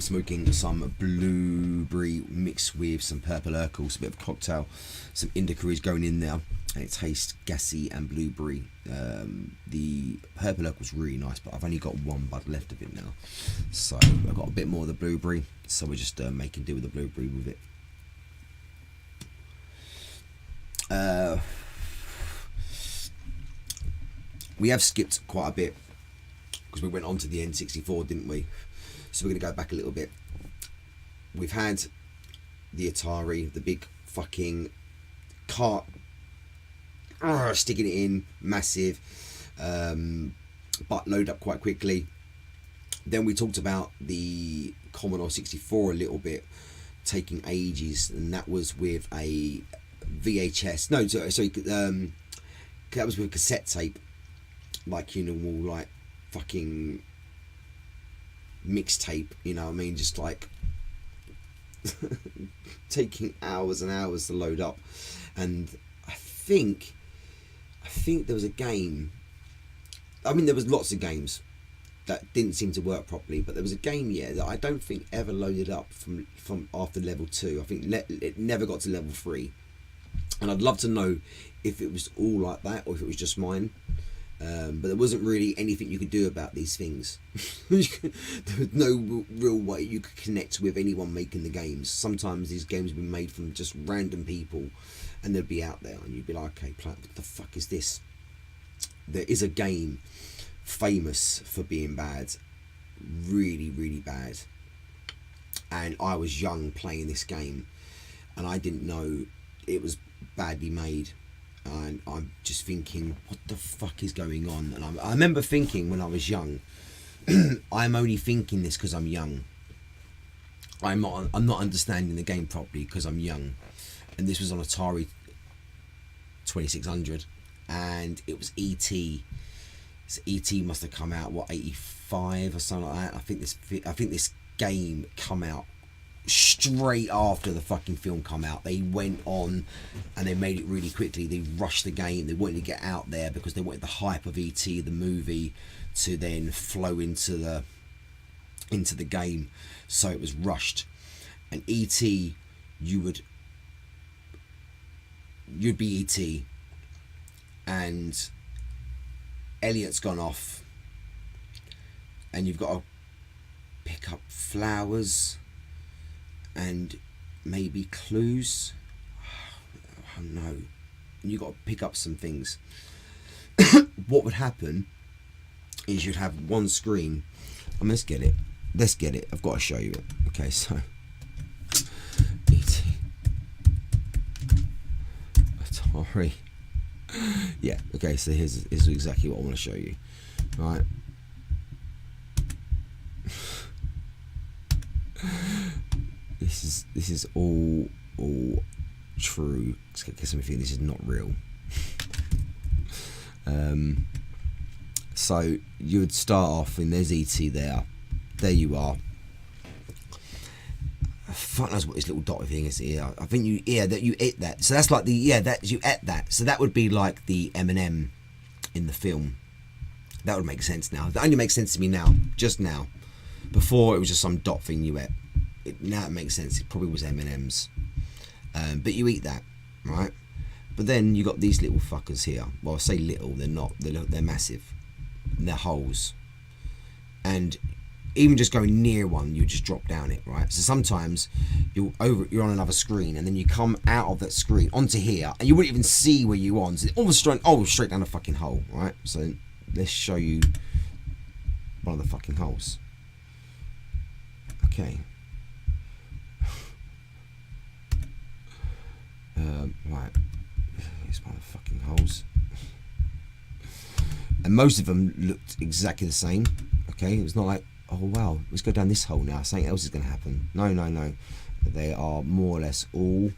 smoking some blueberry mixed with some purple Urkel, a bit of cocktail. Some indica is going in there, and it tastes gassy and blueberry. The purple Urkel was really nice, but I've only got 1 bud left of it now. So I've got a bit more of the blueberry, so we're just making do with the blueberry with it. We have skipped quite a bit because we went on to the N64, didn't we? So we're going to go back a little bit. We've had the Atari, the big fucking cart, sticking it in, massive, but load up quite quickly. Then we talked about the Commodore 64 a little bit, taking ages, and that was with a VHS. No, sorry, that was with a cassette tape, like, you know, like fucking mixtape, you know what I mean, just like taking hours and hours to load up. And I think there was a game, I mean there was lots of games that didn't seem to work properly, but there was a game, yeah, that I don't think ever loaded up from after level 2. I think it never got to level 3, and I'd love to know if it was all like that or if it was just mine. But there wasn't really anything you could do about these things. There was no real way you could connect with anyone making the games. Sometimes these games have been made from just random people, and they'd be out there and you'd be like, okay, what the fuck is this? There is a game famous for being bad, really, really bad, and I was young playing this game and I didn't know it was badly made. And I'm just thinking, what the fuck is going on? And I remember thinking when I was young, I'm only thinking this because I'm young. I'm not understanding the game properly because I'm young. And this was on Atari 2600, and it was E.T. So E.T. must have come out, what, 85 or something like that. I think this game come out straight after the fucking film come out. They went on and they made it really quickly. They rushed the game. They wanted to get out there because they wanted the hype of E.T. the movie to then flow into the game. So it was rushed. And E.T. you'd be E.T. and Elliot's gone off and you've got to pick up flowers and maybe clues. Oh no. And you got to pick up some things. What would happen is you'd have one screen. Let's get it. I've got to show you it. Okay, so E.T. Atari. Yeah, okay, so here's exactly what I want to show you. Right. This is all true. Guess me think this is not real. So you would start off and there's E.T. there. There you are. Fuck knows what this little dotted thing is here. I think you ate that. So that's like you ate that. So that would be like the M&M in the film. That would make sense now. That only makes sense to me now. Just now. Before it was just some dot thing you ate. Now it makes sense. It probably was M&M's. But you eat that, right? But then you got these little fuckers here. Well, I say little. They're not. They're massive. And they're holes. And even just going near one, you just drop down it, right? So sometimes you're on another screen, and then you come out of that screen onto here, and you wouldn't even see where you're on. So almost straight down a fucking hole, right? So let's show you one of the fucking holes. Okay. Right. Here's one of the fucking holes. And most of them looked exactly the same. Okay, it was not like, oh wow, let's go down this hole now, something else is going to happen. No, no, no. They are more or less all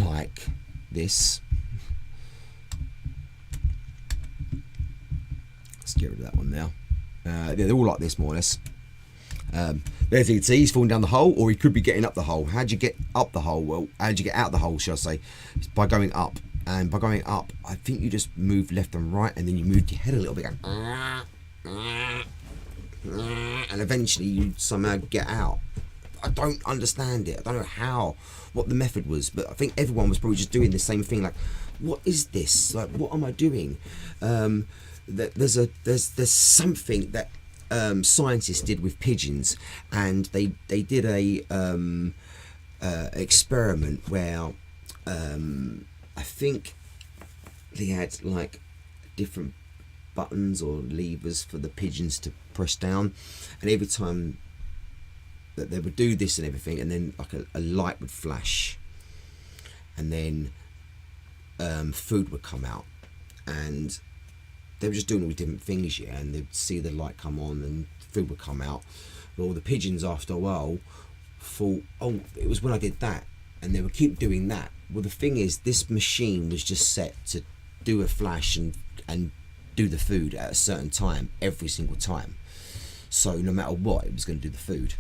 like this. Let's get rid of that one now. Yeah, they're all like this, more or less. There's ET, he's falling down the hole, or he could be getting up the hole. How'd you get up the hole? Well, how'd you get out the hole, shall I say? It's by going up. And by going up, I think you just move left and right, and then you moved your head a little bit, and eventually you somehow get out. I don't understand it. I don't know what the method was, but I think everyone was probably just doing the same thing. Like, what is this? Like, what am I doing? There's something that scientists did with pigeons, and they did a experiment where I think they had like different buttons or levers for the pigeons to press down, and every time that they would do this and everything, and then like a light would flash, and then food would come out, and they were just doing all different things, yeah, and they'd see the light come on and food would come out. Well, the pigeons after a while thought, oh, it was when I did that, and they would keep doing that. Well, the thing is, this machine was just set to do a flash and do the food at a certain time every single time. So no matter what, it was going to do the food.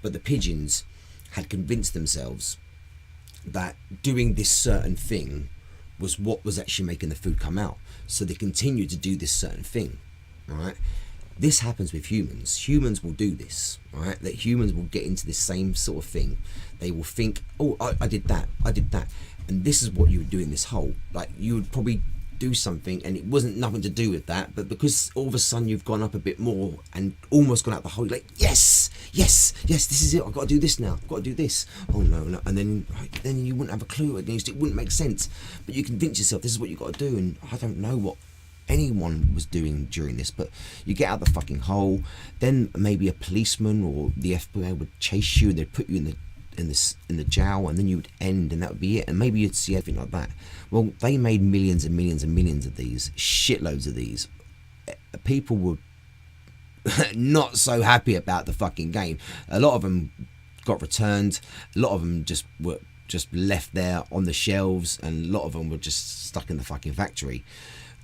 But the pigeons had convinced themselves that doing this certain thing was what was actually making the food come out. So they continued to do this certain thing, right? This happens with humans. Humans will do this, right? That humans will get into this same sort of thing. They will think, oh, I did that. And this is what you would do in this hole. Like, you would probably do something and it wasn't nothing to do with that, but because all of a sudden you've gone up a bit more and almost gone out the hole, you're like, yes, this is it. I've got to do this now. I've got to do this. Oh no. And then you wouldn't have a clue. It wouldn't make sense. But you convince yourself this is what you've got to do. And I don't know what anyone was doing during this, but you get out the fucking hole, then maybe a policeman or the FBI would chase you and they'd put you in the jail, and then you would end, and that would be it, and maybe you'd see everything like that. Well, they made millions and millions and millions of these, shitloads of these. People were not so happy about the fucking game. A lot of them got returned, a lot of them were just left there on the shelves, and a lot of them were just stuck in the fucking factory.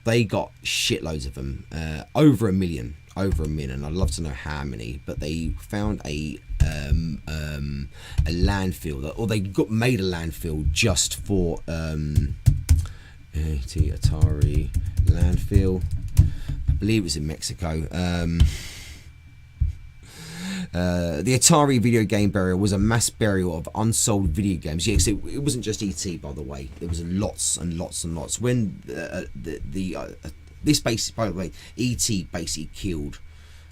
They got shitloads of them, over a million. I'd love to know how many, but they found a landfill, or they made a landfill just for Atari landfill. I believe it was in Mexico. The Atari video game burial was a mass burial of unsold video games. Yes, it wasn't just ET, by the way. There was lots and lots and lots. When this basically, by the way, ET basically killed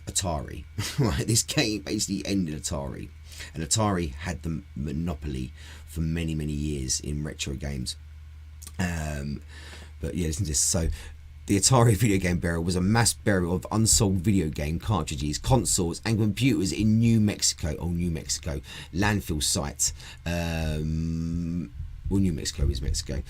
Atari. Right, this game basically ended Atari, and Atari had the monopoly for many years in retro games. But yeah, listen to this. So, the Atari video game burial was a mass burial of unsold video game cartridges, consoles, and computers in New Mexico. Oh, New Mexico. Landfill site. Well, New Mexico is Mexico.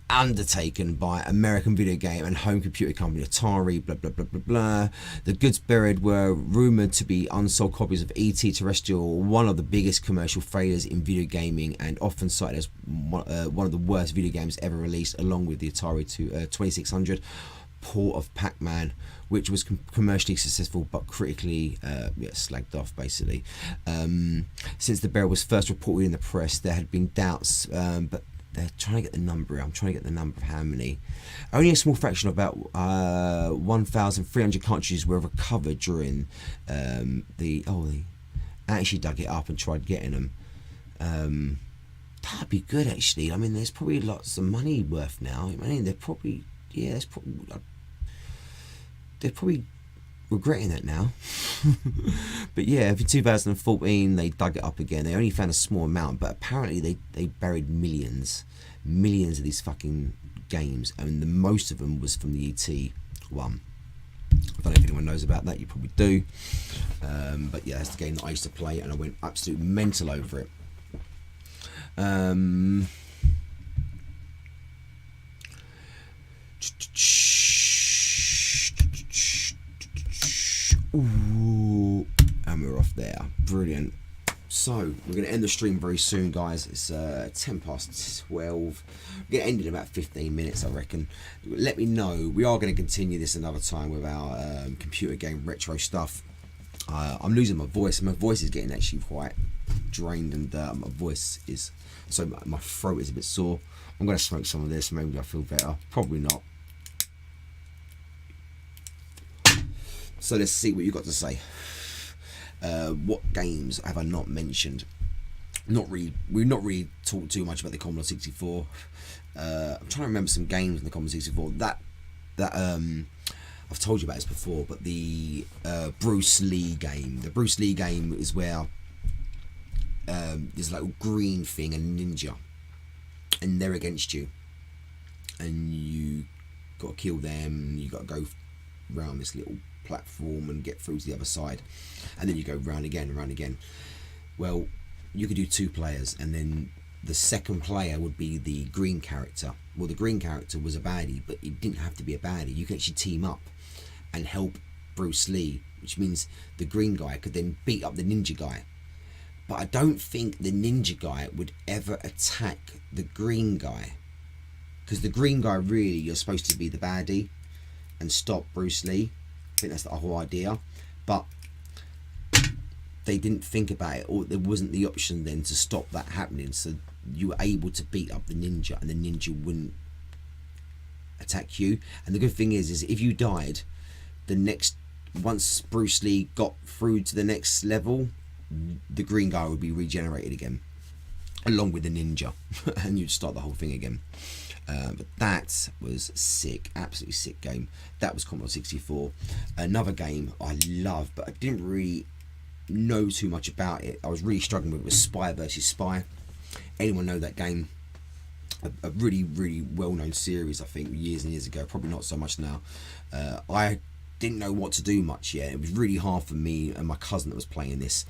Undertaken by American video game and home computer company Atari, blah, blah, blah, blah, blah. The goods buried were rumoured to be unsold copies of E.T. Terrestrial, one of the biggest commercial failures in video gaming and often cited as one of the worst video games ever released, along with the Atari 2600 port of Pac-Man, which was commercially successful but critically slagged off, basically. Since the burial was first reported in the press, there had been doubts, but they're trying to get the number. I'm trying to get the number of how many. Only a small fraction of about 1,300 cartridges were recovered during they actually dug it up and tried getting them. That'd be good, actually. I mean, there's probably lots of money worth now. I mean, they're probably regretting that now. But yeah, in 2014 they dug it up again. They only found a small amount, but apparently they buried millions of these fucking games, and the most of them was from the ET one. I don't know if anyone knows about that, you probably do. But yeah, that's the game that I used to play, and I went absolutely mental over it. Ooh, and we're off there. Brilliant. So we're going to end the stream very soon, guys. It's 10 past 12. We're going to end in about 15 minutes, I reckon. Let me know. We are going to continue this another time with our computer game retro stuff. I'm losing my voice. My voice is getting actually quite drained, and my voice is, so my throat is a bit sore. I'm going to smoke some of this. Maybe I feel better. Probably not. So let's see what you got to say. What games have I not mentioned? We've not really talked too much about the Commodore 64. I'm trying to remember some games in the Commodore 64 that I've told you about this before, but the Bruce Lee game. The Bruce Lee game is where there's a little green thing, a ninja, and they're against you, and you got to kill them. You got to go around this little platform and get through to the other side, and then you go round again and round again. Well, you could do 2 players, and then the second player would be the green character. Well, the green character was a baddie, but it didn't have to be a baddie. You could actually team up and help Bruce Lee, which means the green guy could then beat up the ninja guy. But I don't think the ninja guy would ever attack the green guy, because the green guy, really, you're supposed to be the baddie and stop Bruce Lee. I think that's the whole idea, but they didn't think about it, or there wasn't the option then to stop that happening. So you were able to beat up the ninja, and the ninja wouldn't attack you. And the good thing is if you died, once Bruce Lee got through to the next level, the green guy would be regenerated again, along with the ninja, and you'd start the whole thing again. But that was sick, absolutely sick game. That was Commodore 64. Another game I love, but I didn't really know too much about it. I was really struggling with it. Was Spy versus Spy. Anyone know that game? A really, really well-known series, I think, years and years ago. Probably not so much now. I didn't know what to do much yet. It was really hard for me and my cousin that was playing this.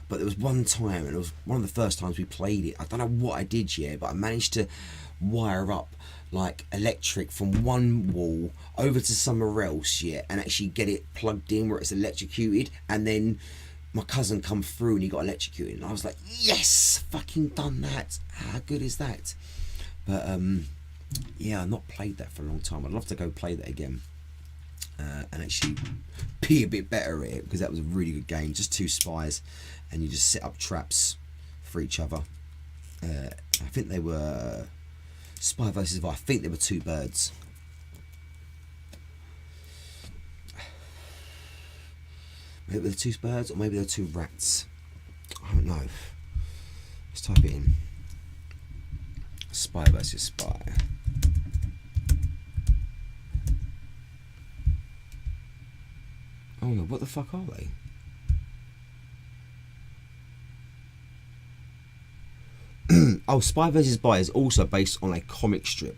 But there was one time, and it was one of the first times we played it. I don't know what I did yet, but I managed to wire up like electric from one wall over to somewhere else, and actually get it plugged in where it's electrocuted, and then my cousin come through and he got electrocuted, and I was like, yes, fucking done that. How good is that? But yeah, I've not played that for a long time. I'd love to go play that again, and actually be a bit better at it, because that was a really good game. Just 2 spies, and you just set up traps for each other. I think they were Spy versus Spy. I think there were 2 birds. Maybe there were 2 birds, or maybe there were 2 rats. I don't know. Let's type it in. Spy versus Spy. Oh no, what the fuck are they? Oh, Spy vs. Spy is also based on a comic strip.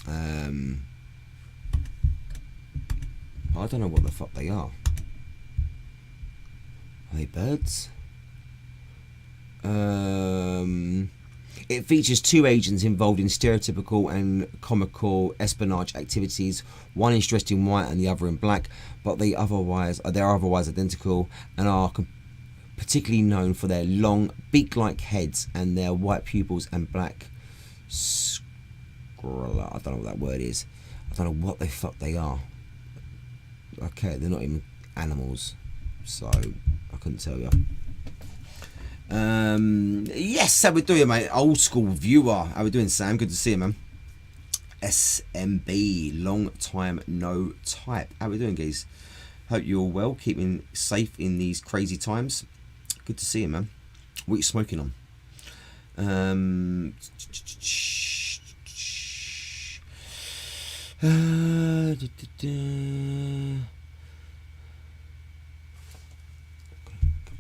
I don't know what the fuck they are. Are they birds? It features 2 agents involved in stereotypical and comical espionage activities. One is dressed in white and the other in black, but they're otherwise identical, and are particularly known for their long beak-like heads and their white pupils and black scrolla. I don't know what that word is. I don't know what the fuck they are. Okay, they're not even animals, so I couldn't tell you. Yes, how we doing, mate? Old school viewer. How we doing, Sam? Good to see you, man. SMB, long time no type. How we doing, guys? Hope you're all well, keeping safe in these crazy times. Good to see you, man. What are you smoking on?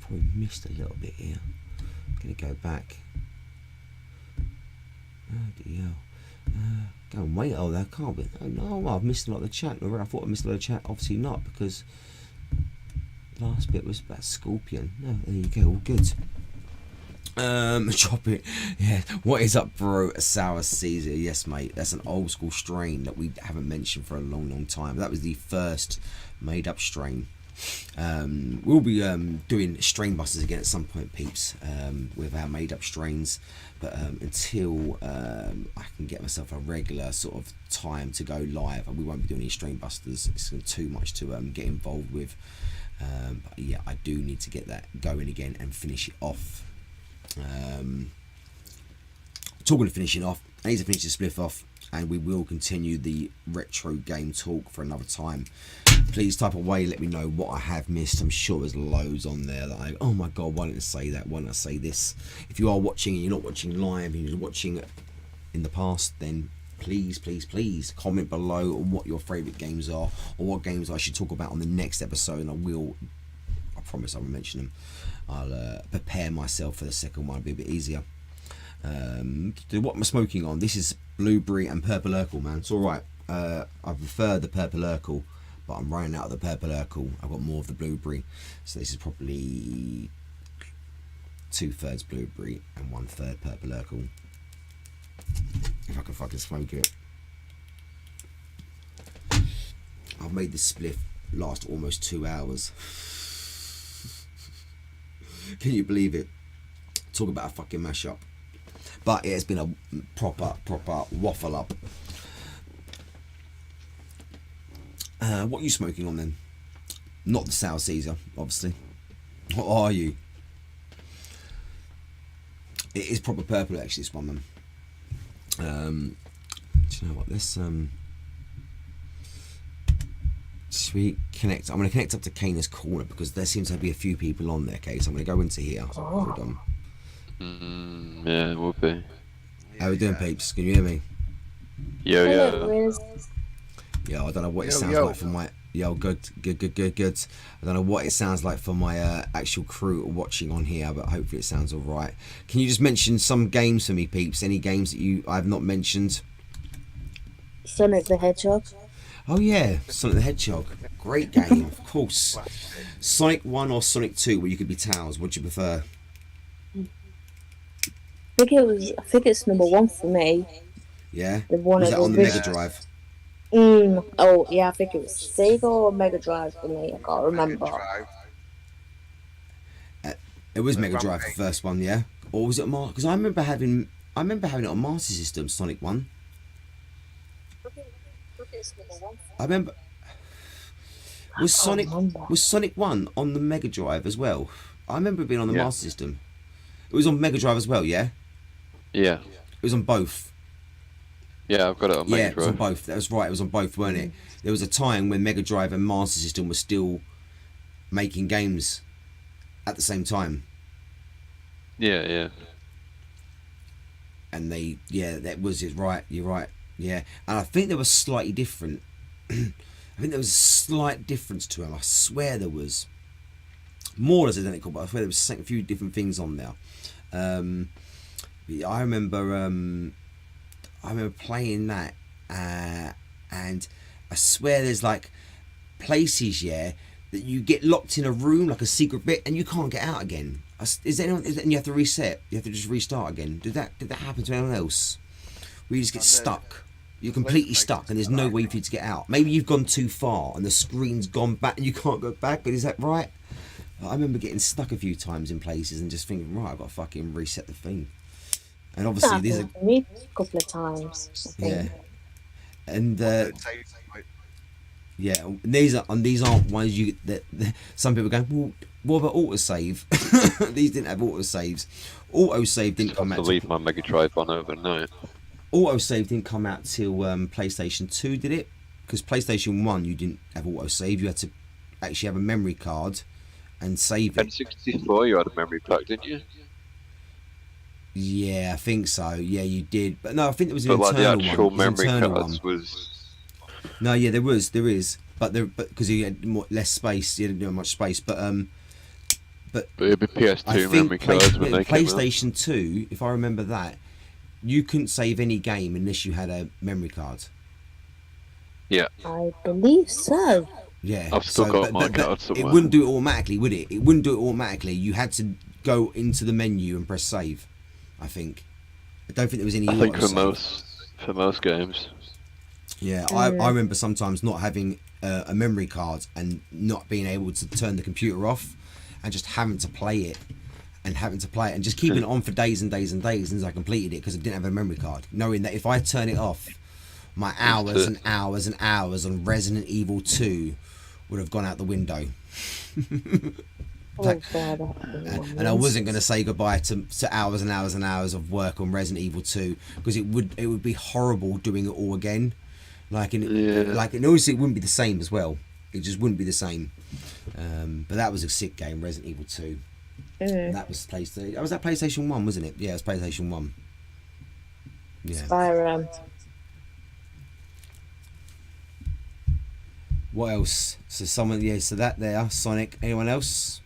Probably missed a little bit here. I'm gonna go back. Oh dear. Go and wait. Oh, that can't be. Oh no, I've missed a lot of the chat. I thought I missed a lot of the chat. Obviously not, because last bit was about Scorpion. No, there you go. All good. Chop it. Yeah. What is up, bro? A sour Caesar. Yes, mate. That's an old school strain that we haven't mentioned for a long time. That was the first made up strain. We'll be doing strain busters again at some point, peeps, with our made up strains. But until I can get myself a regular sort of time to go live, we won't be doing any strain busters. It's too much to get involved with. But yeah, I do need to get that going again and finish it off. Talking of finishing off, I need to finish the spliff off, and we will continue the retro game talk for another time. Please type away, let me know what I have missed. I'm sure there's loads on there that oh my god, why didn't I say that, why didn't I say this? If you are watching and you're not watching live and you're watching in the past, then please comment below on what your favourite games are, or what games I should talk about on the next episode, and I promise I will mention them. I'll prepare myself for the second one. It'll be a bit easier. What am I smoking on? This is blueberry and purple Urkel, man. It's alright. I prefer the purple Urkel, but I'm running out of the purple Urkel. I've got more of the blueberry, so this is probably 2/3 blueberry and 1/3 purple Urkel. If I can fucking smoke it. I've made this spliff last almost 2 hours. Can you believe it? Talk about a fucking mashup. But it has been a proper waffle up. What are you smoking on then? Not the sour Caesar, obviously. What are you? It is proper purple actually, this one, man. Do you know what this should we connect? I'm going to connect up to Kana's corner because there seems to be a few people on there. Okay, so I'm going to go into here. Hold on. Yeah, it would be. How we doing, peeps? Can you hear me? Yo. Yeah, I don't know what it sounds like for my good. I don't know what it sounds like for my actual crew watching on here, but hopefully it sounds all right. Can you just mention some games for me, peeps? Any games that I've not mentioned? Sonic the Hedgehog. Oh yeah, Sonic the Hedgehog. Great game, of course. Sonic 1 or Sonic 2, where you could be Tails. What do you prefer? I think it's number 1 for me. Yeah. Was that on the Mega Drive? Oh yeah, I think it was Sega or Mega Drive for me. I can't remember. It was Mega Drive, the first one, yeah. Or was it because I remember having it on Master System, Sonic 1. I remember. Was Sonic 1 on the Mega Drive as well? I remember it being on the Master System. It was on Mega Drive as well, yeah? Yeah. It was on both. Yeah, I've got it on Mega Drive. Yeah, it was on both. That was right, it was on both, weren't it? There was a time when Mega Drive and Master System were still making games at the same time. Yeah. And that was it, right, you're right. Yeah, and I think they were slightly different. I think there was a slight difference to them. I swear there was. More as identical, but I swear there was a few different things on there. I remember playing that, and I swear there's like places, that you get locked in a room, like a secret bit, and you can't get out again. And you have to reset. You have to just restart again. Did that happen to anyone else? Where you just get stuck. You're completely stuck, and there's no way for you to get out. Maybe you've gone too far, and the screen's gone back, and you can't go back. But is that right? I remember getting stuck a few times in places and just thinking, right, I've got to fucking reset the thing. And obviously, these are me a couple of times. Yeah, and these aren't ones that some people go, well, what about autosave? These didn't have autosaves. Autosave didn't come out. I have to leave my Mega Drive on overnight. Autosave didn't come out till PlayStation 2, did it? Because PlayStation 1, you didn't have autosave. You had to actually have a memory card and save it. N64, you had a memory pack, didn't you? Yeah, I think so. Yeah, you did. But no, I think there was an internal one. But the actual memory cards was... No, yeah, there is. But because you had less space, you didn't have much space. But it'd be PS2 memory cards when they came out. PlayStation 2, if I remember that, you couldn't save any game unless you had a memory card. Yeah. I believe so. Yeah, I've still got my card it somewhere. wouldn't do it automatically, would it? It wouldn't do it automatically. You had to go into the menu and press save. I think. I don't think there was any. I think autosave. for most games. Yeah, I remember sometimes not having a memory card and not being able to turn the computer off, and just having to play it, and just keeping it on for days and days and days since I completed it because I didn't have a memory card, knowing that if I turn it off, my hours and hours and hours on Resident Evil 2 would have gone out the window. And I wasn't going to say goodbye to hours and hours and hours of work on Resident Evil 2 because it would be horrible doing it all again. Like and obviously it wouldn't be the same as well. It just wouldn't be the same. But that was a sick game, Resident Evil 2. That was PlayStation. Was that PlayStation 1, wasn't it? Yeah, it was PlayStation 1. Yeah. Spyro. What else? So someone, so that there, Sonic. Anyone else?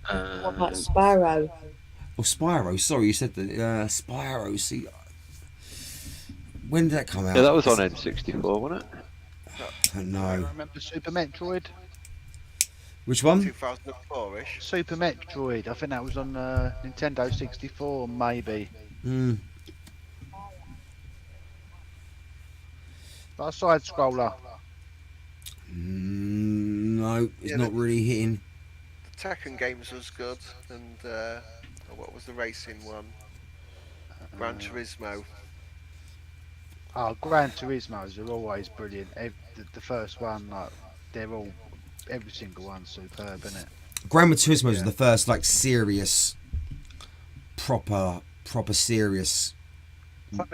What about Spyro? Oh, Spyro. Sorry, you said that. Spyro. See, when did that come out? Yeah, that was on N64, wasn't it? I don't know. I remember Super Metroid. Which one? 2004-ish. Super Metroid. I think that was on Nintendo 64, maybe. Like a side scroller. No, it's not really hitting. The Tekken games was good, and what was the racing one? Gran Turismo. Oh, Gran Turismo's are always brilliant. The first one, like, they're all, every single one's superb, isn't it? Gran Turismo was the first, like, serious, proper serious,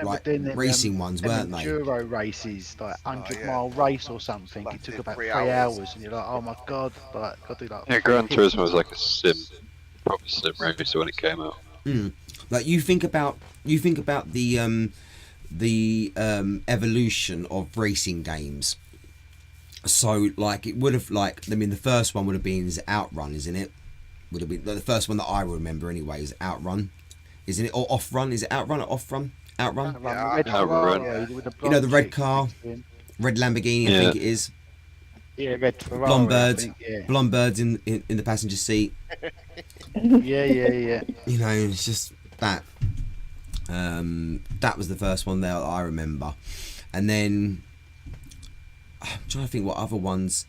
like, racing ones, weren't they? Enduro races, like 100-mile race or something. It took about 3 hours, and you're like, oh my god, like, got to do like. Yeah, Gran Turismo was like a proper sim racer when it came out. Like you think about the evolution of racing games. So like it would have the first one would have been Outrun, isn't it? Would have been the first one that I remember anyway is Outrun, isn't it? Or Off Run? Is it Outrun or Off Run? Outrun. Outrun. You know the red car, red Lamborghini. I think it is. Yeah, red Ferrari. Blonde bird. Think, yeah. Blonde birds in the passenger seat. Yeah. You know, it's just that. That was the first one there that I remember, and then I'm trying to think what other ones.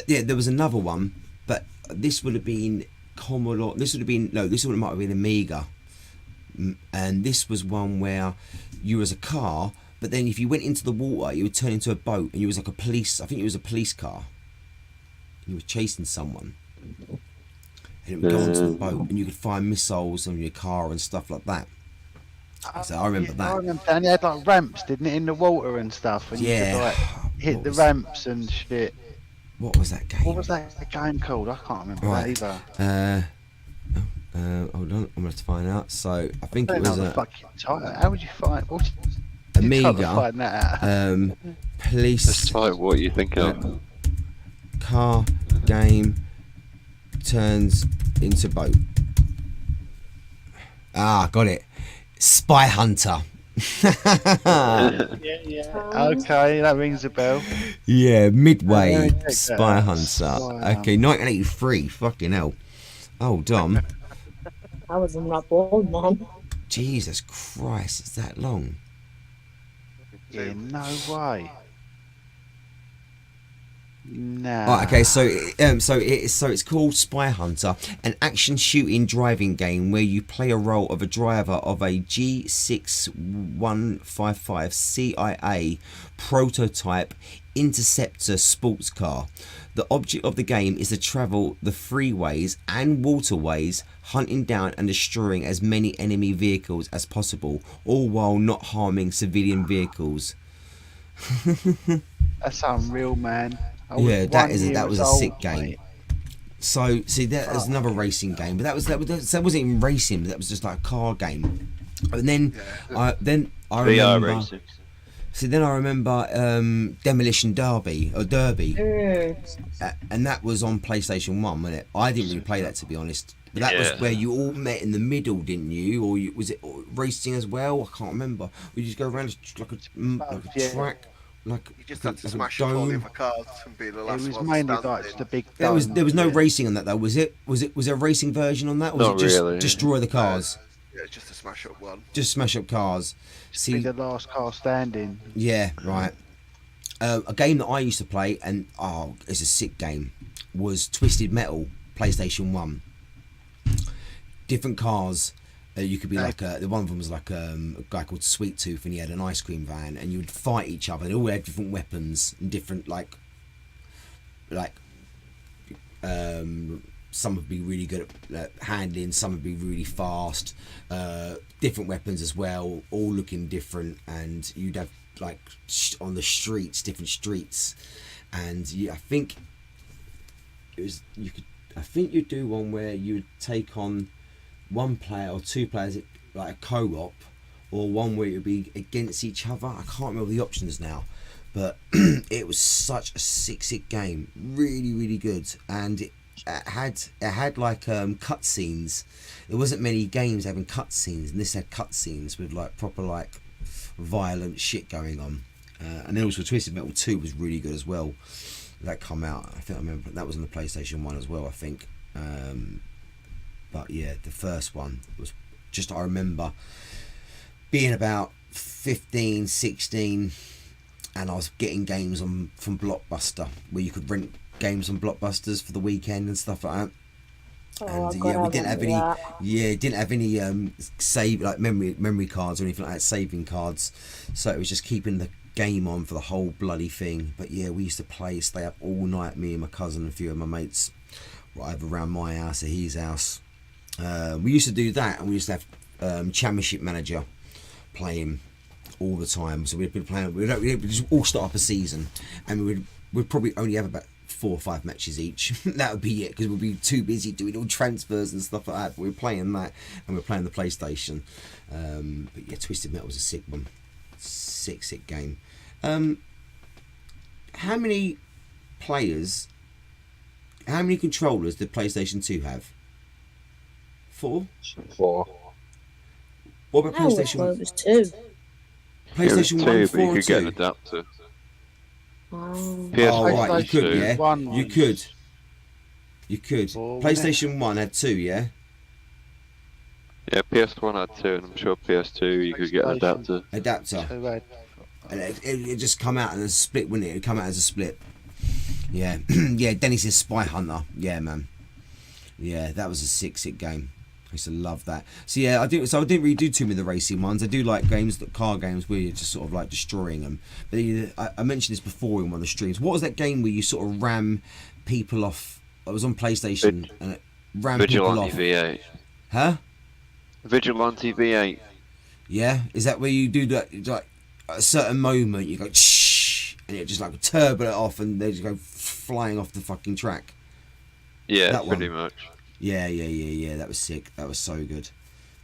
Yeah, there was another one, but this would have been Commodore. This might have been Amiga, and this was one where you was a car, but then if you went into the water, you would turn into a boat, and you was like a police. I think it was a police car. You were chasing someone, and it would go onto the boat, and you could fire missiles on your car and stuff like that. So I remember that. I remember that. And it had like ramps, didn't it, in the water and stuff, and you could like hit the ramps and shit. What was that game? What was that game called? I can't remember that either. Hold on, I'm gonna have to find out. So I think it was a fucking title. How would you find? Amiga. Find that out? Police. Let's try what you think of. Car game turns into boat. Ah, got it. Spy Hunter. Yeah. Okay, that rings a bell. Yeah, Midway Spy that. Hunter. Okay, 1983. Fucking hell. Oh, Dom. I wasn't not born then. Jesus Christ, it's that long. Yeah, no way. Nah. Oh, okay, so it's called Spy Hunter, an action shooting driving game where you play a role of a driver of a G6155 CIA prototype interceptor sports car. The object of the game is to travel the freeways and waterways, hunting down and destroying as many enemy vehicles as possible, all while not harming civilian vehicles. That's unreal, man. Yeah, that was a sick game. Mate. So see, there's another racing game, but that wasn't even racing. That was just like a car game. And then I remember. Racing. See, then I remember Demolition Derby, and that was on PlayStation 1, wasn't it? I didn't really play that, to be honest. But that was Yeah. where you all met in the middle, didn't you? Or was it racing as well? I can't remember. We just go around like a Yeah. track, like You just like had to a smash up all the dome. other cars and be the It last was one mainly standing. like just a big. There was no yeah. racing on that though, was it? Was there a racing version on that? Or was Not it just really. destroy the cars? Yeah, it's just a smash up one. Just smash up cars. Be See, the last car standing. yeah, right. A game that I used to play, and it's a sick game, was Twisted Metal, PlayStation 1. Different cars. You could be like, the one of them was like a guy called Sweet Tooth, and he had an ice cream van, and you would fight each other. They all had different weapons and different some would be really good at handling, some would be really fast. Different weapons as well, all looking different, and you'd have like on the streets, different streets, and I think you'd do one where you would take on one player or two players, like a co-op, or one where it would be against each other. I can't remember the options now, but it was such a sick game, really good, and it had like cutscenes. There wasn't many games having cutscenes, and this had cutscenes with like proper like violent shit going on. And then also Twisted Metal 2 was really good as well. That come out, I think I remember that was on the PlayStation 1 as well, I think. But yeah, the first one was just, I remember being about 15, 16, and I was getting games from Blockbuster, where you could rent games on Blockbusters for the weekend and stuff like that. And we didn't have any save like memory cards or anything like that, saving cards, so it was just keeping the game on for the whole bloody thing. But yeah, we used to stay up all night, me and my cousin and a few of my mates, right over around my house or his house. We used to do that, and we used to have Championship Manager playing all the time. So we'd be playing, we'd just all start up a season, and we'd probably only have about 4 or 5 matches each. That would be it, because we'd be too busy doing all transfers and stuff like that. But we were playing that, and we were playing the PlayStation. But yeah, Twisted Metal was a sick one. Sick game. How many controllers did PlayStation 2 have? 4? 4. What about I always PlayStation? thought it was 2. PlayStation it 1, was 2, 4, but you or could get 2? an adapter. Oh. PS1 Oh, right, you was could, 2. yeah. One You was- could. You could. Four, PlayStation 1 had 2, yeah? Yeah, PS1 had 2, and I'm sure PS2 you could get an adapter. Adapter. Two had- And it just come out as a split, wouldn't it? It'd come out as a split. Yeah. Yeah, Dennis's Spy Hunter. Yeah, man. Yeah, that was a sick game. I used to love that. So yeah, I didn't really do too many of the racing ones. I do like car games where you're just sort of like destroying them. But I mentioned this before in one of the streams. What was that game where you sort of ram people off? It was on PlayStation, and it ram people Vigilante off. V8. Huh? Vigilante V8. Yeah, is that where you do that? Like at a certain moment, you go shh, and it just like turbo it off, and they just go flying off the fucking track. Yeah, That pretty one. much. Yeah. That was sick. That was so good,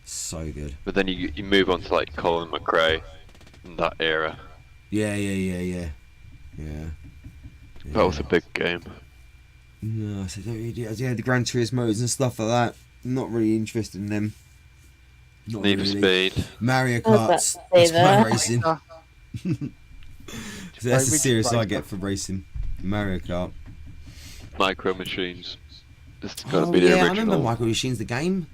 so good. But then you move on to like Colin McRae in that era. Yeah. That was a big game. No, so don't really do. Yeah, the Gran Turismos and stuff like that. Not really interested in them. Not Need for really. Speed. Mario I was Karts. about to say That's my that. racing. So that's the Play serious I Ridge get for racing. Mario Kart. Micro Machines. This has got to Oh be the yeah, I remember original. Micro Machines, the game.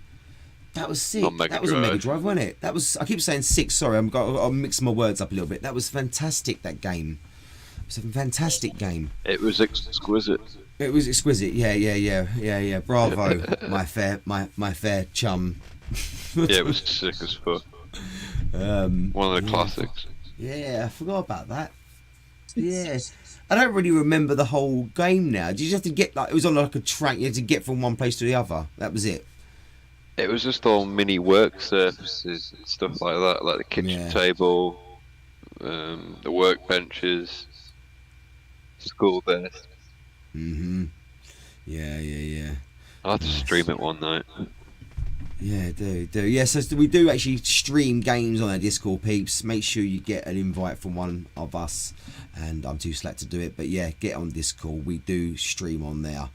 That was sick. On Mega That was on Mega Drive. Drive, wasn't it? That was. I keep saying 6. Sorry, I'm mixing my words up a little bit. That was fantastic. That game. It was a fantastic game. It was exquisite. It was exquisite. Yeah. Bravo, my fair chum. Yeah, it was sick as fuck. One of the classics. Yeah, I forgot about that. Yeah. I don't really remember the whole game now. Did you just have to get like it was on like a track? You had to get from one place to the other. That was it. It was just all mini work surfaces and stuff like that, like the kitchen Yeah. table, the workbenches, school desk. Yeah. I'll have to stream it one night. Yeah, do. Yeah, so we do actually stream games on our Discord, peeps. Make sure you get an invite from one of us, and I'm too slack to do it, but yeah, get on Discord. We do stream on there.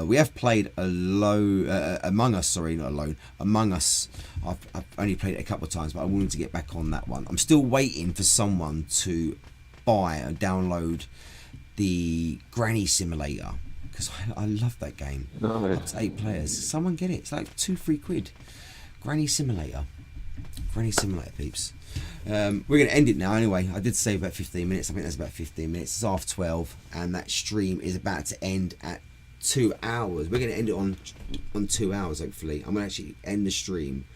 We have played Among Us, sorry, not Alone, Among Us. I've only played it a couple of times, but I wanted to get back on that one. I'm still waiting for someone to buy and download the Granny Simulator, because I love that game. Up to 8 players. Someone get it. It's like £2-3 Granny Simulator. Granny Simulator, peeps. We're going to end it now anyway. I did say about 15 minutes. I think that's about 15 minutes. It's half 12, and that stream is about to end at 2 hours. We're going to end it on 2 hours, hopefully. I'm going to actually end the stream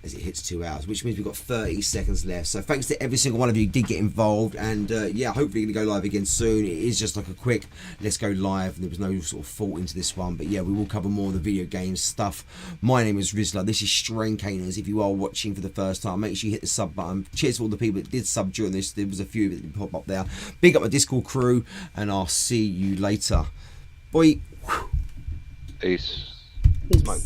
as it hits 2 hours, which means we've got 30 seconds left. So thanks to every single one of you who did get involved, and yeah, hopefully going to go live again soon. It is just like a quick let's go live. There was no sort of thought into this one, but yeah, we will cover more of the video game stuff. My name is Rizla. This is Strain Caners. If you are watching for the first time, make sure you hit the sub button. Cheers to all the people that did sub during this. There was a few that did pop up there. Big up my Discord crew, and I'll see you later. Bye. Peace. Smoke.